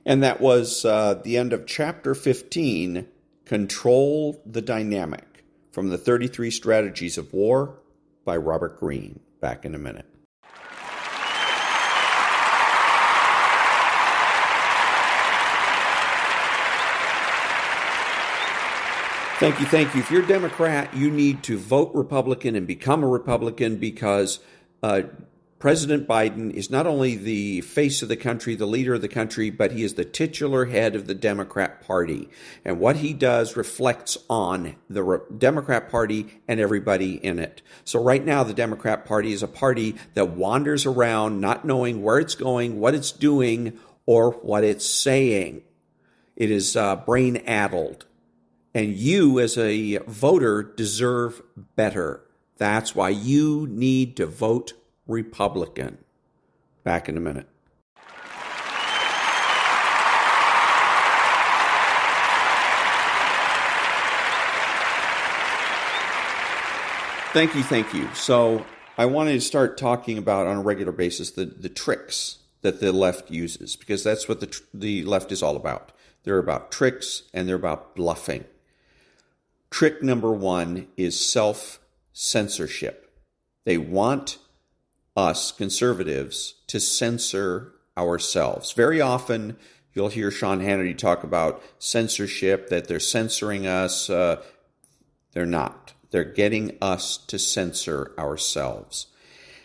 And that was the end of Chapter 15, Control the Dynamic, from the 33 Strategies of War by Robert Greene. Back in a minute. Thank you. If you're a Democrat, you need to vote Republican and become a Republican because President Biden is not only the face of the country, the leader of the country, but he is the titular head of the Democrat Party. And what he does reflects on the Democrat Party and everybody in it. So right now, the Democrat Party is a party that wanders around not knowing where it's going, what it's doing, or what it's saying. It is brain-addled. And you, as a voter, deserve better. That's why you need to vote Republican. Back in a minute. Thank you. So I wanted to start talking about on a regular basis the tricks that the left uses, because that's what the left is all about. They're about tricks and they're about bluffing. Trick number one is self-censorship. They want us conservatives to censor ourselves. Very often you'll hear Sean Hannity talk about censorship, that they're censoring us. They're not. They're getting us to censor ourselves.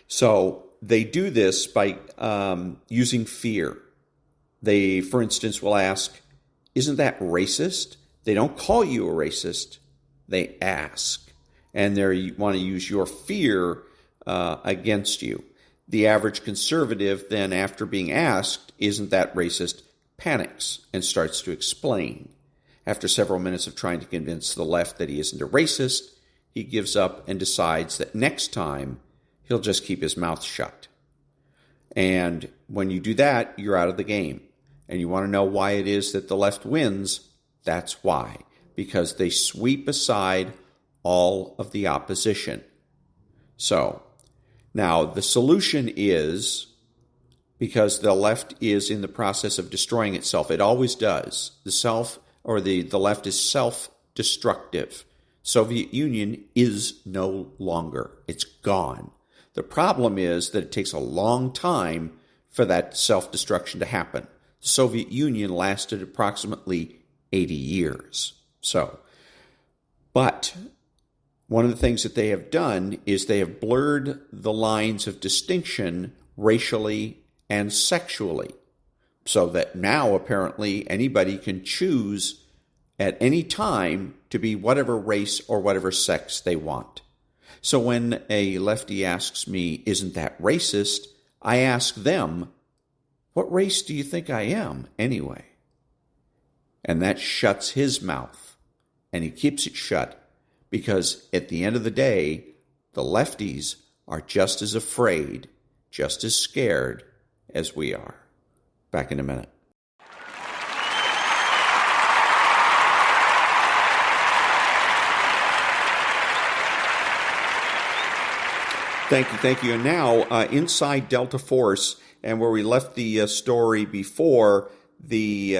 So they do this by using fear. They, for instance, will ask, isn't that racist? They don't call you a racist. They ask. And they want to use your fear against you. The average conservative then, after being asked, isn't that racist, panics and starts to explain. After several minutes of trying to convince the left that he isn't a racist, he gives up and decides that next time he'll just keep his mouth shut. And when you do that, you're out of the game. And you want to know why it is that the left wins? That's why. Because they sweep aside all of the opposition. So, now the solution is, because the left is in the process of destroying itself, it always does. The left is self-destructive. Soviet Union is no longer. It's gone. The problem is that it takes a long time for that self-destruction to happen. The Soviet Union lasted approximately 80 years. But one of the things that they have done is they have blurred the lines of distinction racially and sexually, so that now apparently anybody can choose at any time to be whatever race or whatever sex they want. So when a lefty asks me, isn't that racist? I ask them, what race do you think I am anyway? And that shuts his mouth. And he keeps it shut because at the end of the day, the lefties are just as afraid, just as scared as we are. Back in a minute. Thank you. And now, inside Delta Force, and where we left the story before, the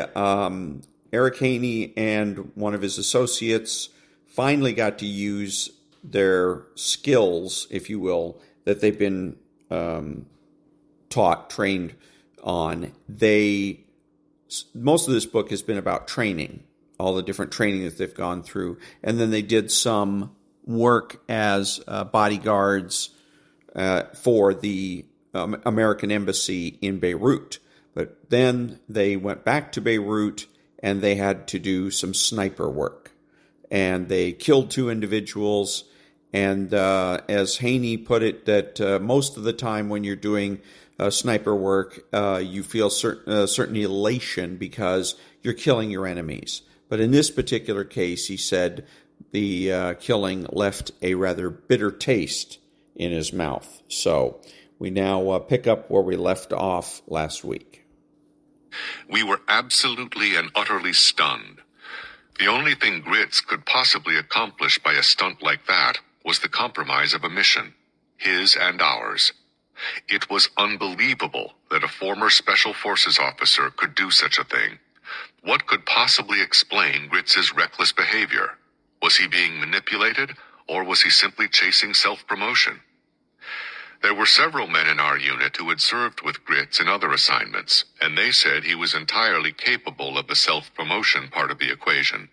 Eric Haney and one of his associates finally got to use their skills, if you will, that they've been trained on. Most of this book has been about training, all the different training that they've gone through. And then they did some work as bodyguards for the American embassy in Beirut. But then they went back to Beirut and they had to do some sniper work. And they killed 2 individuals. And as Haney put it, that most of the time when you're doing sniper work, you feel certain elation because you're killing your enemies. But in this particular case, he said the killing left a rather bitter taste in his mouth. So we now pick up where we left off last week. We were absolutely and utterly stunned. The only thing Grits could possibly accomplish by a stunt like that was the compromise of a mission, his and ours. It was unbelievable that a former Special Forces officer could do such a thing. What could possibly explain Grits' reckless behavior? Was he being manipulated, or was he simply chasing self-promotion? There were several men in our unit who had served with Grits in other assignments, and they said he was entirely capable of the self-promotion part of the equation.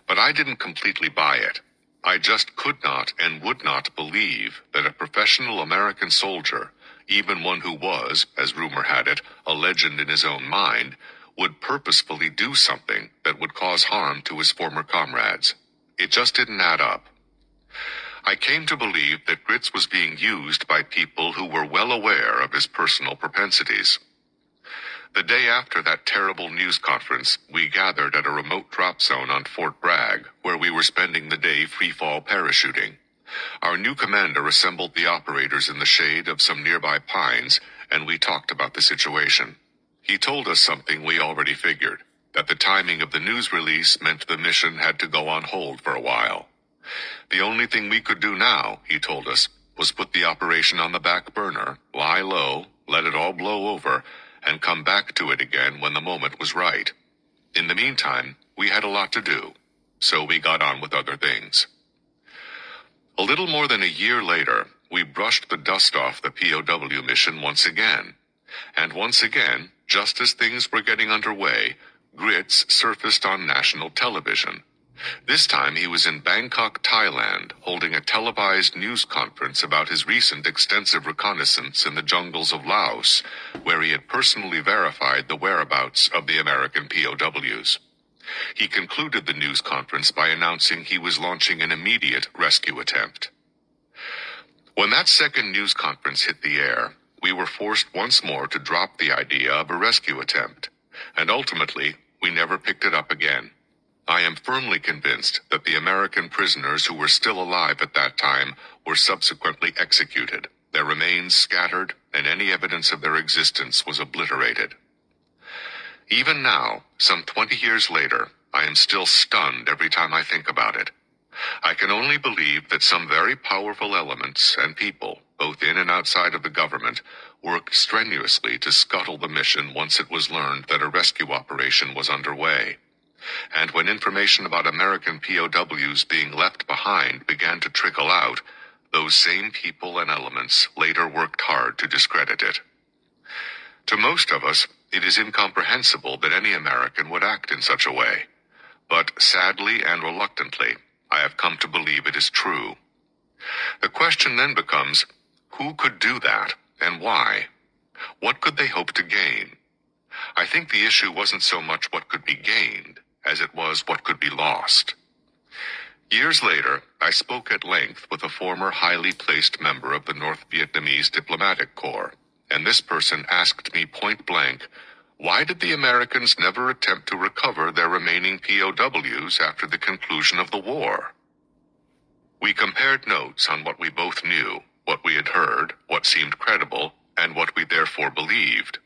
But I didn't completely buy it. I just could not and would not believe that a professional American soldier, even one who was, as rumor had it, a legend in his own mind, would purposefully do something that would cause harm to his former comrades. It just didn't add up. I came to believe that Grits was being used by people who were well aware of his personal propensities. The day after that terrible news conference, we gathered at a remote drop zone on Fort Bragg, where we were spending the day free-fall parachuting. Our new commander assembled the operators in the shade of some nearby pines, and we talked about the situation. He told us something we already figured, that the timing of the news release meant the mission had to go on hold for a while. The only thing we could do now, he told us, was put the operation on the back burner, lie low, let it all blow over, and come back to it again when the moment was right. In the meantime, we had a lot to do, so we got on with other things. A little more than a year later, we brushed the dust off the POW mission once again. And once again, just as things were getting underway, Grits surfaced on national television. This time he was in Bangkok, Thailand, holding a televised news conference about his recent extensive reconnaissance in the jungles of Laos, where he had personally verified the whereabouts of the American POWs. He concluded the news conference by announcing he was launching an immediate rescue attempt. When that second news conference hit the air, we were forced once more to drop the idea of a rescue attempt, and ultimately we never picked it up again. I am firmly convinced that the American prisoners who were still alive at that time were subsequently executed, their remains scattered, and any evidence of their existence was obliterated. Even now, some 20 years later, I am still stunned every time I think about it. I can only believe that some very powerful elements and people, both in and outside of the government, worked strenuously to scuttle the mission once it was learned that a rescue operation was underway. And when information about American POWs being left behind began to trickle out, those same people and elements later worked hard to discredit it. To most of us, it is incomprehensible that any American would act in such a way. But sadly and reluctantly, I have come to believe it is true. The question then becomes, who could do that, and why? What could they hope to gain? I think the issue wasn't so much what could be gained, as it was what could be lost. Years later, I spoke at length with a former highly placed member of the North Vietnamese Diplomatic Corps, and this person asked me point blank, why did the Americans never attempt to recover their remaining POWs after the conclusion of the war? We compared notes on what we both knew, what we had heard, what seemed credible, and what we therefore believed.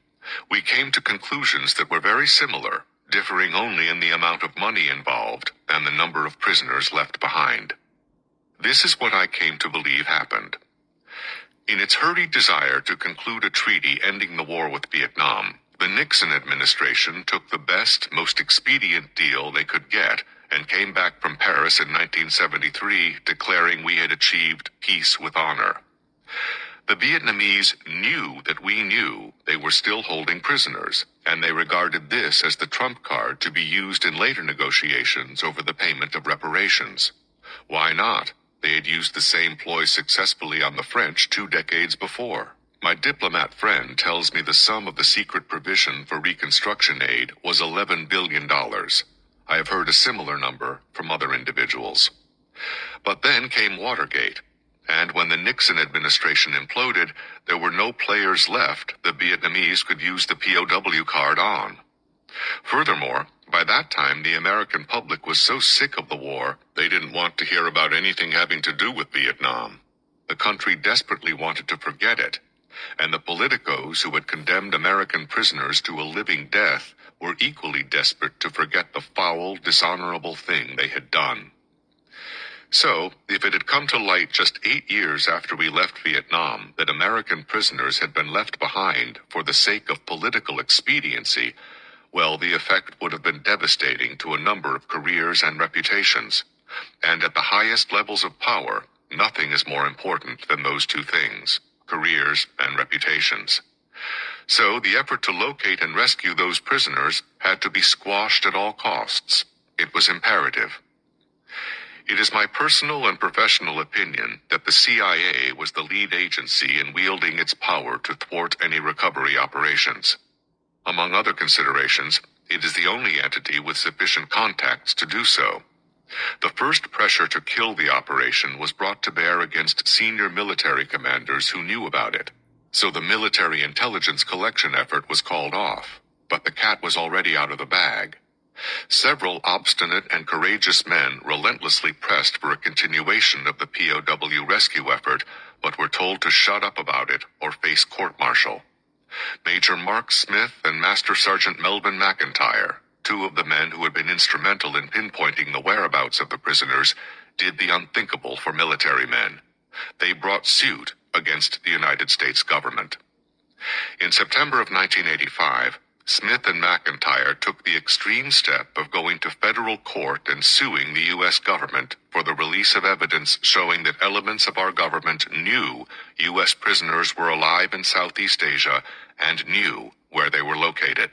We came to conclusions that were very similar, differing only in the amount of money involved and the number of prisoners left behind. This is what I came to believe happened. In its hurried desire to conclude a treaty ending the war with Vietnam, the Nixon administration took the best, most expedient deal they could get and came back from Paris in 1973 declaring we had achieved peace with honor. The Vietnamese knew that we knew they were still holding prisoners, and they regarded this as the trump card to be used in later negotiations over the payment of reparations. Why not? They had used the same ploy successfully on the French 2 decades before. My diplomat friend tells me the sum of the secret provision for reconstruction aid was $11 billion. I have heard a similar number from other individuals. But then came Watergate, and when the Nixon administration imploded, there were no players left the Vietnamese could use the POW card on. Furthermore, by that time the American public was so sick of the war, they didn't want to hear about anything having to do with Vietnam. The country desperately wanted to forget it, and the politicos who had condemned American prisoners to a living death were equally desperate to forget the foul, dishonorable thing they had done. So, if it had come to light just 8 years after we left Vietnam that American prisoners had been left behind for the sake of political expediency, well, the effect would have been devastating to a number of careers and reputations. And at the highest levels of power, nothing is more important than those two things, careers and reputations. So the effort to locate and rescue those prisoners had to be squashed at all costs. It was imperative. It is my personal and professional opinion that the CIA was the lead agency in wielding its power to thwart any recovery operations. Among other considerations, it is the only entity with sufficient contacts to do so. The first pressure to kill the operation was brought to bear against senior military commanders who knew about it, so the military intelligence collection effort was called off, but the cat was already out of the bag. Several obstinate and courageous men relentlessly pressed for a continuation of the POW rescue effort, but were told to shut up about it or face court-martial. Major Mark Smith and Master Sergeant Melvin McIntyre, two of the men who had been instrumental in pinpointing the whereabouts of the prisoners, did the unthinkable for military men. They brought suit against the United States government. In September of 1985, Smith and McIntyre took the extreme step of going to federal court and suing the U.S. government for the release of evidence showing that elements of our government knew U.S. prisoners were alive in Southeast Asia and knew where they were located.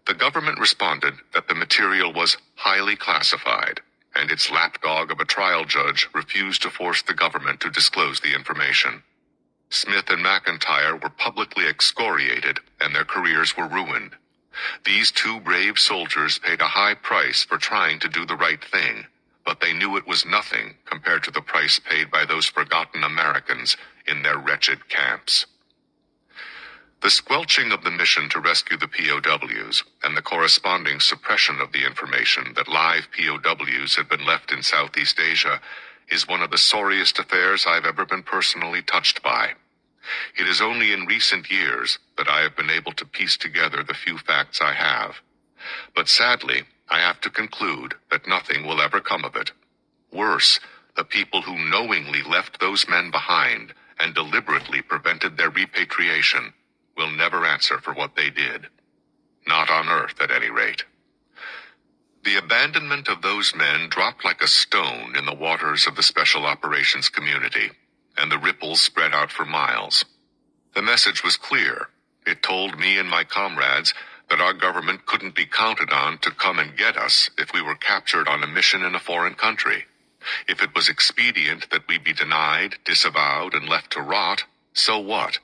The government responded that the material was highly classified, and its lapdog of a trial judge refused to force the government to disclose the information. Smith and McIntyre were publicly excoriated, and their careers were ruined. These two brave soldiers paid a high price for trying to do the right thing, but they knew it was nothing compared to the price paid by those forgotten Americans in their wretched camps. The squelching of the mission to rescue the POWs and the corresponding suppression of the information that live POWs had been left in Southeast Asia is one of the sorriest affairs I've ever been personally touched by. It is only in recent years that I have been able to piece together the few facts I have. But sadly, I have to conclude that nothing will ever come of it. Worse, the people who knowingly left those men behind and deliberately prevented their repatriation will never answer for what they did. Not on Earth, at any rate. The abandonment of those men dropped like a stone in the waters of the Special Operations community, and the ripples spread out for miles. The message was clear. It told me and my comrades that our government couldn't be counted on to come and get us if we were captured on a mission in a foreign country. If it was expedient that we be denied, disavowed, and left to rot, so what?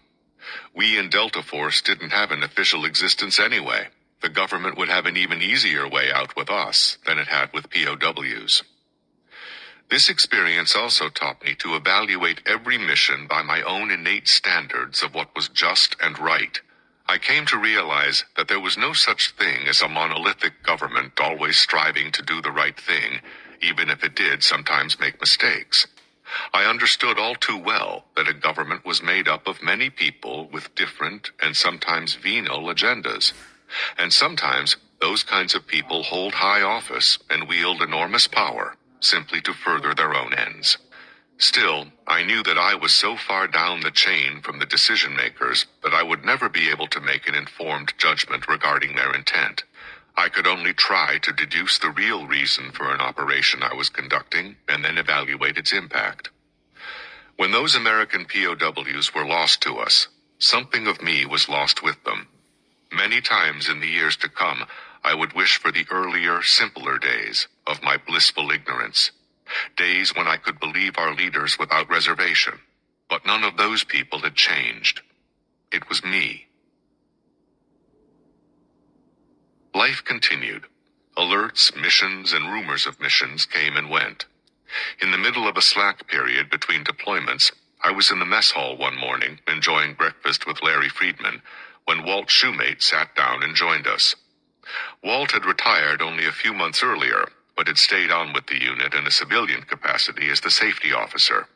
We in Delta Force didn't have an official existence anyway. The government would have an even easier way out with us than it had with POWs. This experience also taught me to evaluate every mission by my own innate standards of what was just and right. I came to realize that there was no such thing as a monolithic government always striving to do the right thing, even if it did sometimes make mistakes. I understood all too well that a government was made up of many people with different and sometimes venal agendas. And sometimes those kinds of people hold high office and wield enormous power simply to further their own ends. Still, I knew that I was so far down the chain from the decision makers that I would never be able to make an informed judgment regarding their intent. I could only try to deduce the real reason for an operation I was conducting and then evaluate its impact. When those American POWs were lost to us, something of me was lost with them. Many times in the years to come, I would wish for the earlier, simpler days of my blissful ignorance. Days when I could believe our leaders without reservation. But none of those people had changed. It was me. Life continued. Alerts, missions, and rumors of missions came and went. In the middle of a slack period between deployments, I was in the mess hall one morning, enjoying breakfast with Larry Friedman, when Walt Shoemate sat down and joined us. Walt had retired only a few months earlier, but had stayed on with the unit in a civilian capacity as the safety officer.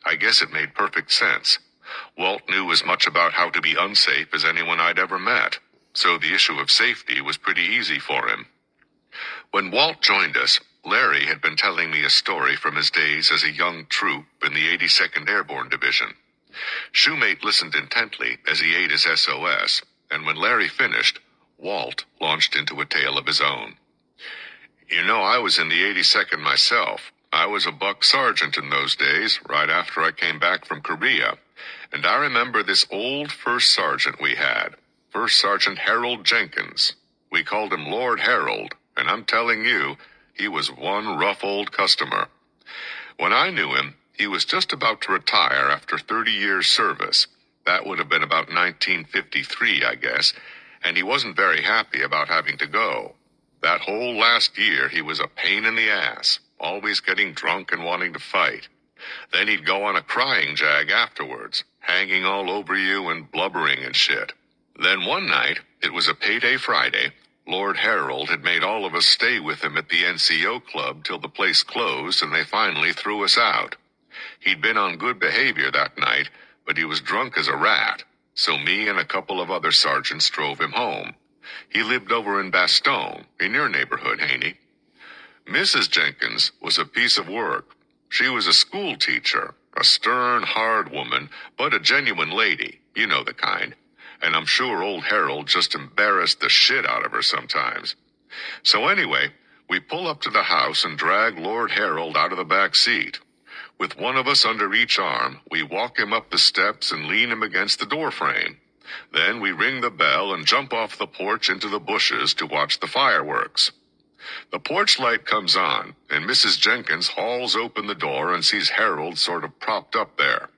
I guess it made perfect sense. Walt knew as much about how to be unsafe as anyone I'd ever met, so the issue of safety was pretty easy for him. When Walt joined us, Larry had been telling me a story from his days as a young troop in the 82nd Airborne Division. Shoemate listened intently as he ate his SOS, and when Larry finished, Walt launched into a tale of his own. You know, I was in the 82nd myself. I was a buck sergeant in those days, right after I came back from Korea. And I remember this old first sergeant we had, First Sergeant Harold Jenkins. We called him Lord Harold, and I'm telling you, He was one rough old customer. When I knew him, he was just about to retire after 30 years' service. That would have been about 1953, I guess, and he wasn't very happy about having to go. That whole last year, he was a pain in the ass, always getting drunk and wanting to fight. Then he'd go on a crying jag afterwards, hanging all over you and blubbering and shit. Then one night, it was a payday Friday, Lord Harold had made all of us stay with him at the NCO club till the place closed and they finally threw us out. He'd been on good behavior that night, but he was drunk as a rat, so me and a couple of other sergeants drove him home. He lived over in Bastogne, in your neighborhood, Haney. Mrs. Jenkins was a piece of work. She was a school teacher, a stern, hard woman, but a genuine lady, you know the kind. And I'm sure old Harold just embarrassed the shit out of her sometimes. So anyway, we pull up to the house and drag Lord Harold out of the back seat. With one of us under each arm, we walk him up the steps and lean him against the doorframe. Then we ring the bell and jump off the porch into the bushes to watch the fireworks. The porch light comes on, and Mrs. Jenkins hauls open the door and sees Harold sort of propped up there.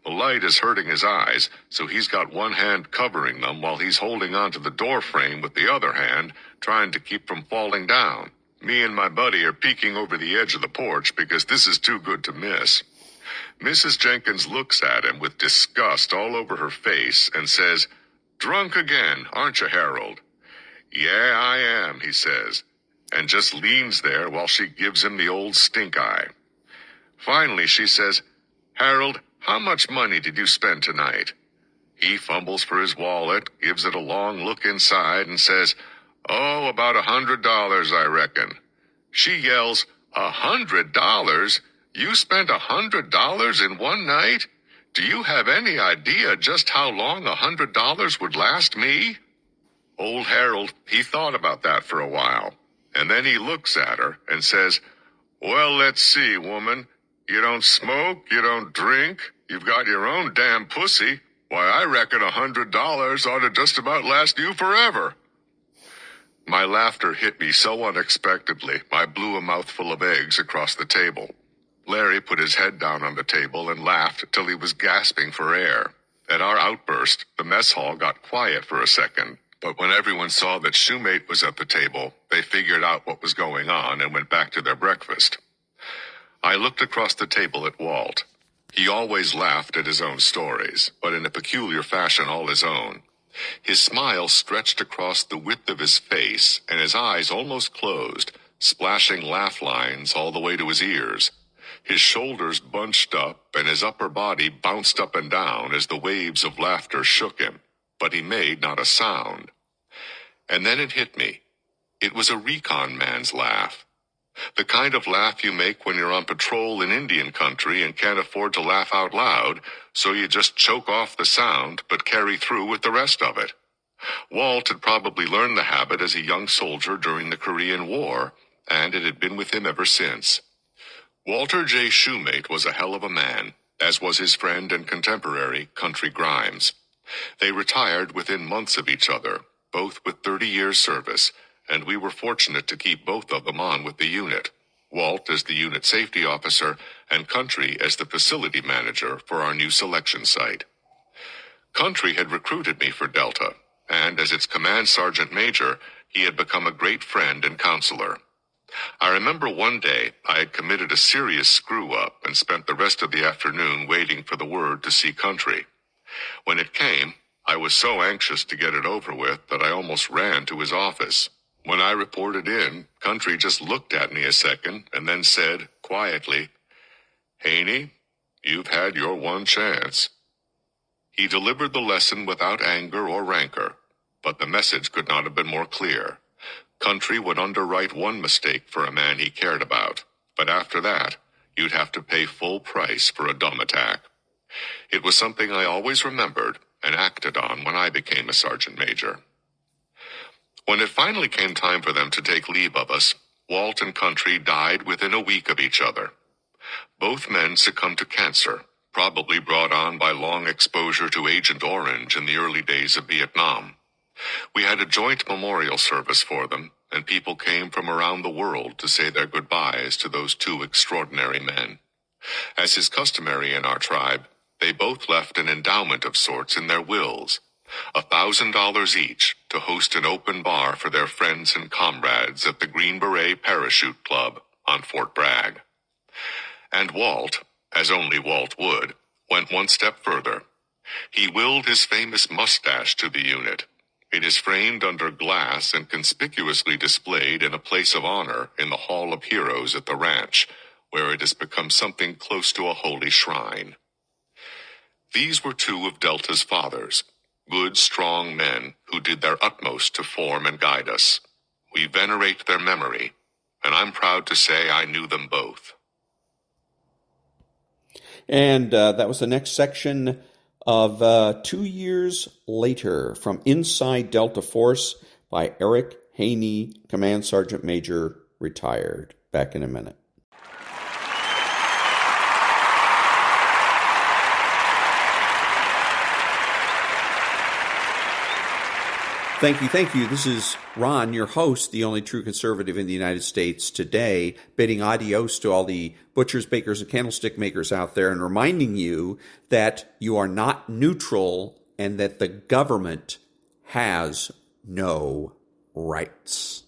The light is hurting his eyes, so he's got one hand covering them while he's holding onto the doorframe with the other hand, trying to keep from falling down. Me and my buddy are peeking over the edge of the porch because this is too good to miss. Mrs. Jenkins looks at him with disgust all over her face and says, "Drunk again, aren't you, Harold?" "Yeah, I am," he says, and just leans there while she gives him the old stink eye. Finally, she says, "Harold, how much money did you spend tonight?" He fumbles for his wallet, gives it a long look inside, and says, "Oh, about $100, I reckon." She yells, $100? You spent $100 in one night? Do you have any idea just how long $100 would last me? Old Harold, he thought about that for a while, and then he looks at her and says, "Well, let's see, woman. You don't smoke, you don't drink, you've got your own damn pussy. Why, I reckon $100 ought to just about last you forever." My laughter hit me so unexpectedly, I blew a mouthful of eggs across the table. Larry put his head down on the table and laughed till he was gasping for air. At our outburst, the mess hall got quiet for a second, but when everyone saw that Shoemate was at the table, they figured out what was going on and went back to their breakfast. I looked across the table at Walt. He always laughed at his own stories, but in a peculiar fashion all his own. His smile stretched across the width of his face, and his eyes almost closed, splashing laugh lines all the way to his ears. His shoulders bunched up, and his upper body bounced up and down as the waves of laughter shook him, but he made not a sound. And then it hit me. It was a recon man's laugh. The kind of laugh you make when you're on patrol in Indian country and can't afford to laugh out loud, so you just choke off the sound but carry through with the rest of it. Walt had probably learned the habit as a young soldier during the Korean War, and it had been with him ever since. Walter J. Shoemate was a hell of a man, as was his friend and contemporary, Country Grimes. They retired within months of each other, both with 30 years' service, and we were fortunate to keep both of them on with the unit, Walt as the unit safety officer and Country as the facility manager for our new selection site. Country had recruited me for Delta, and as its command sergeant major, he had become a great friend and counselor. I remember one day I had committed a serious screw-up and spent the rest of the afternoon waiting for the word to see Country. When it came, I was so anxious to get it over with that I almost ran to his office. When I reported in, Country just looked at me a second and then said, quietly, "Haney, you've had your one chance." He delivered the lesson without anger or rancor, but the message could not have been more clear. Country would underwrite one mistake for a man he cared about, but after that, you'd have to pay full price for a dumb attack. It was something I always remembered and acted on when I became a sergeant major. When it finally came time for them to take leave of us, Walt and Country died within a week of each other. Both men succumbed to cancer, probably brought on by long exposure to Agent Orange in the early days of Vietnam. We had a joint memorial service for them, and people came from around the world to say their goodbyes to those two extraordinary men. As is customary in our tribe, they both left an endowment of sorts in their wills, $1,000 each to host an open bar for their friends and comrades at the Green Beret Parachute Club on Fort Bragg. And Walt, as only Walt would, went one step further. He willed his famous mustache to the unit. It is framed under glass and conspicuously displayed in a place of honor in the Hall of Heroes at the ranch, where it has become something close to a holy shrine. These were two of Delta's fathers, good, strong men who did their utmost to form and guide us. We venerate their memory, and I'm proud to say I knew them both. And that was the next section of 2 years later from Inside Delta Force by Eric Haney, Command Sergeant Major, retired. Back in a minute. Thank you. This is Ron, your host, the only true conservative in the United States today, bidding adios to all the butchers, bakers, and candlestick makers out there and reminding you that you are not neutral and that the government has no rights.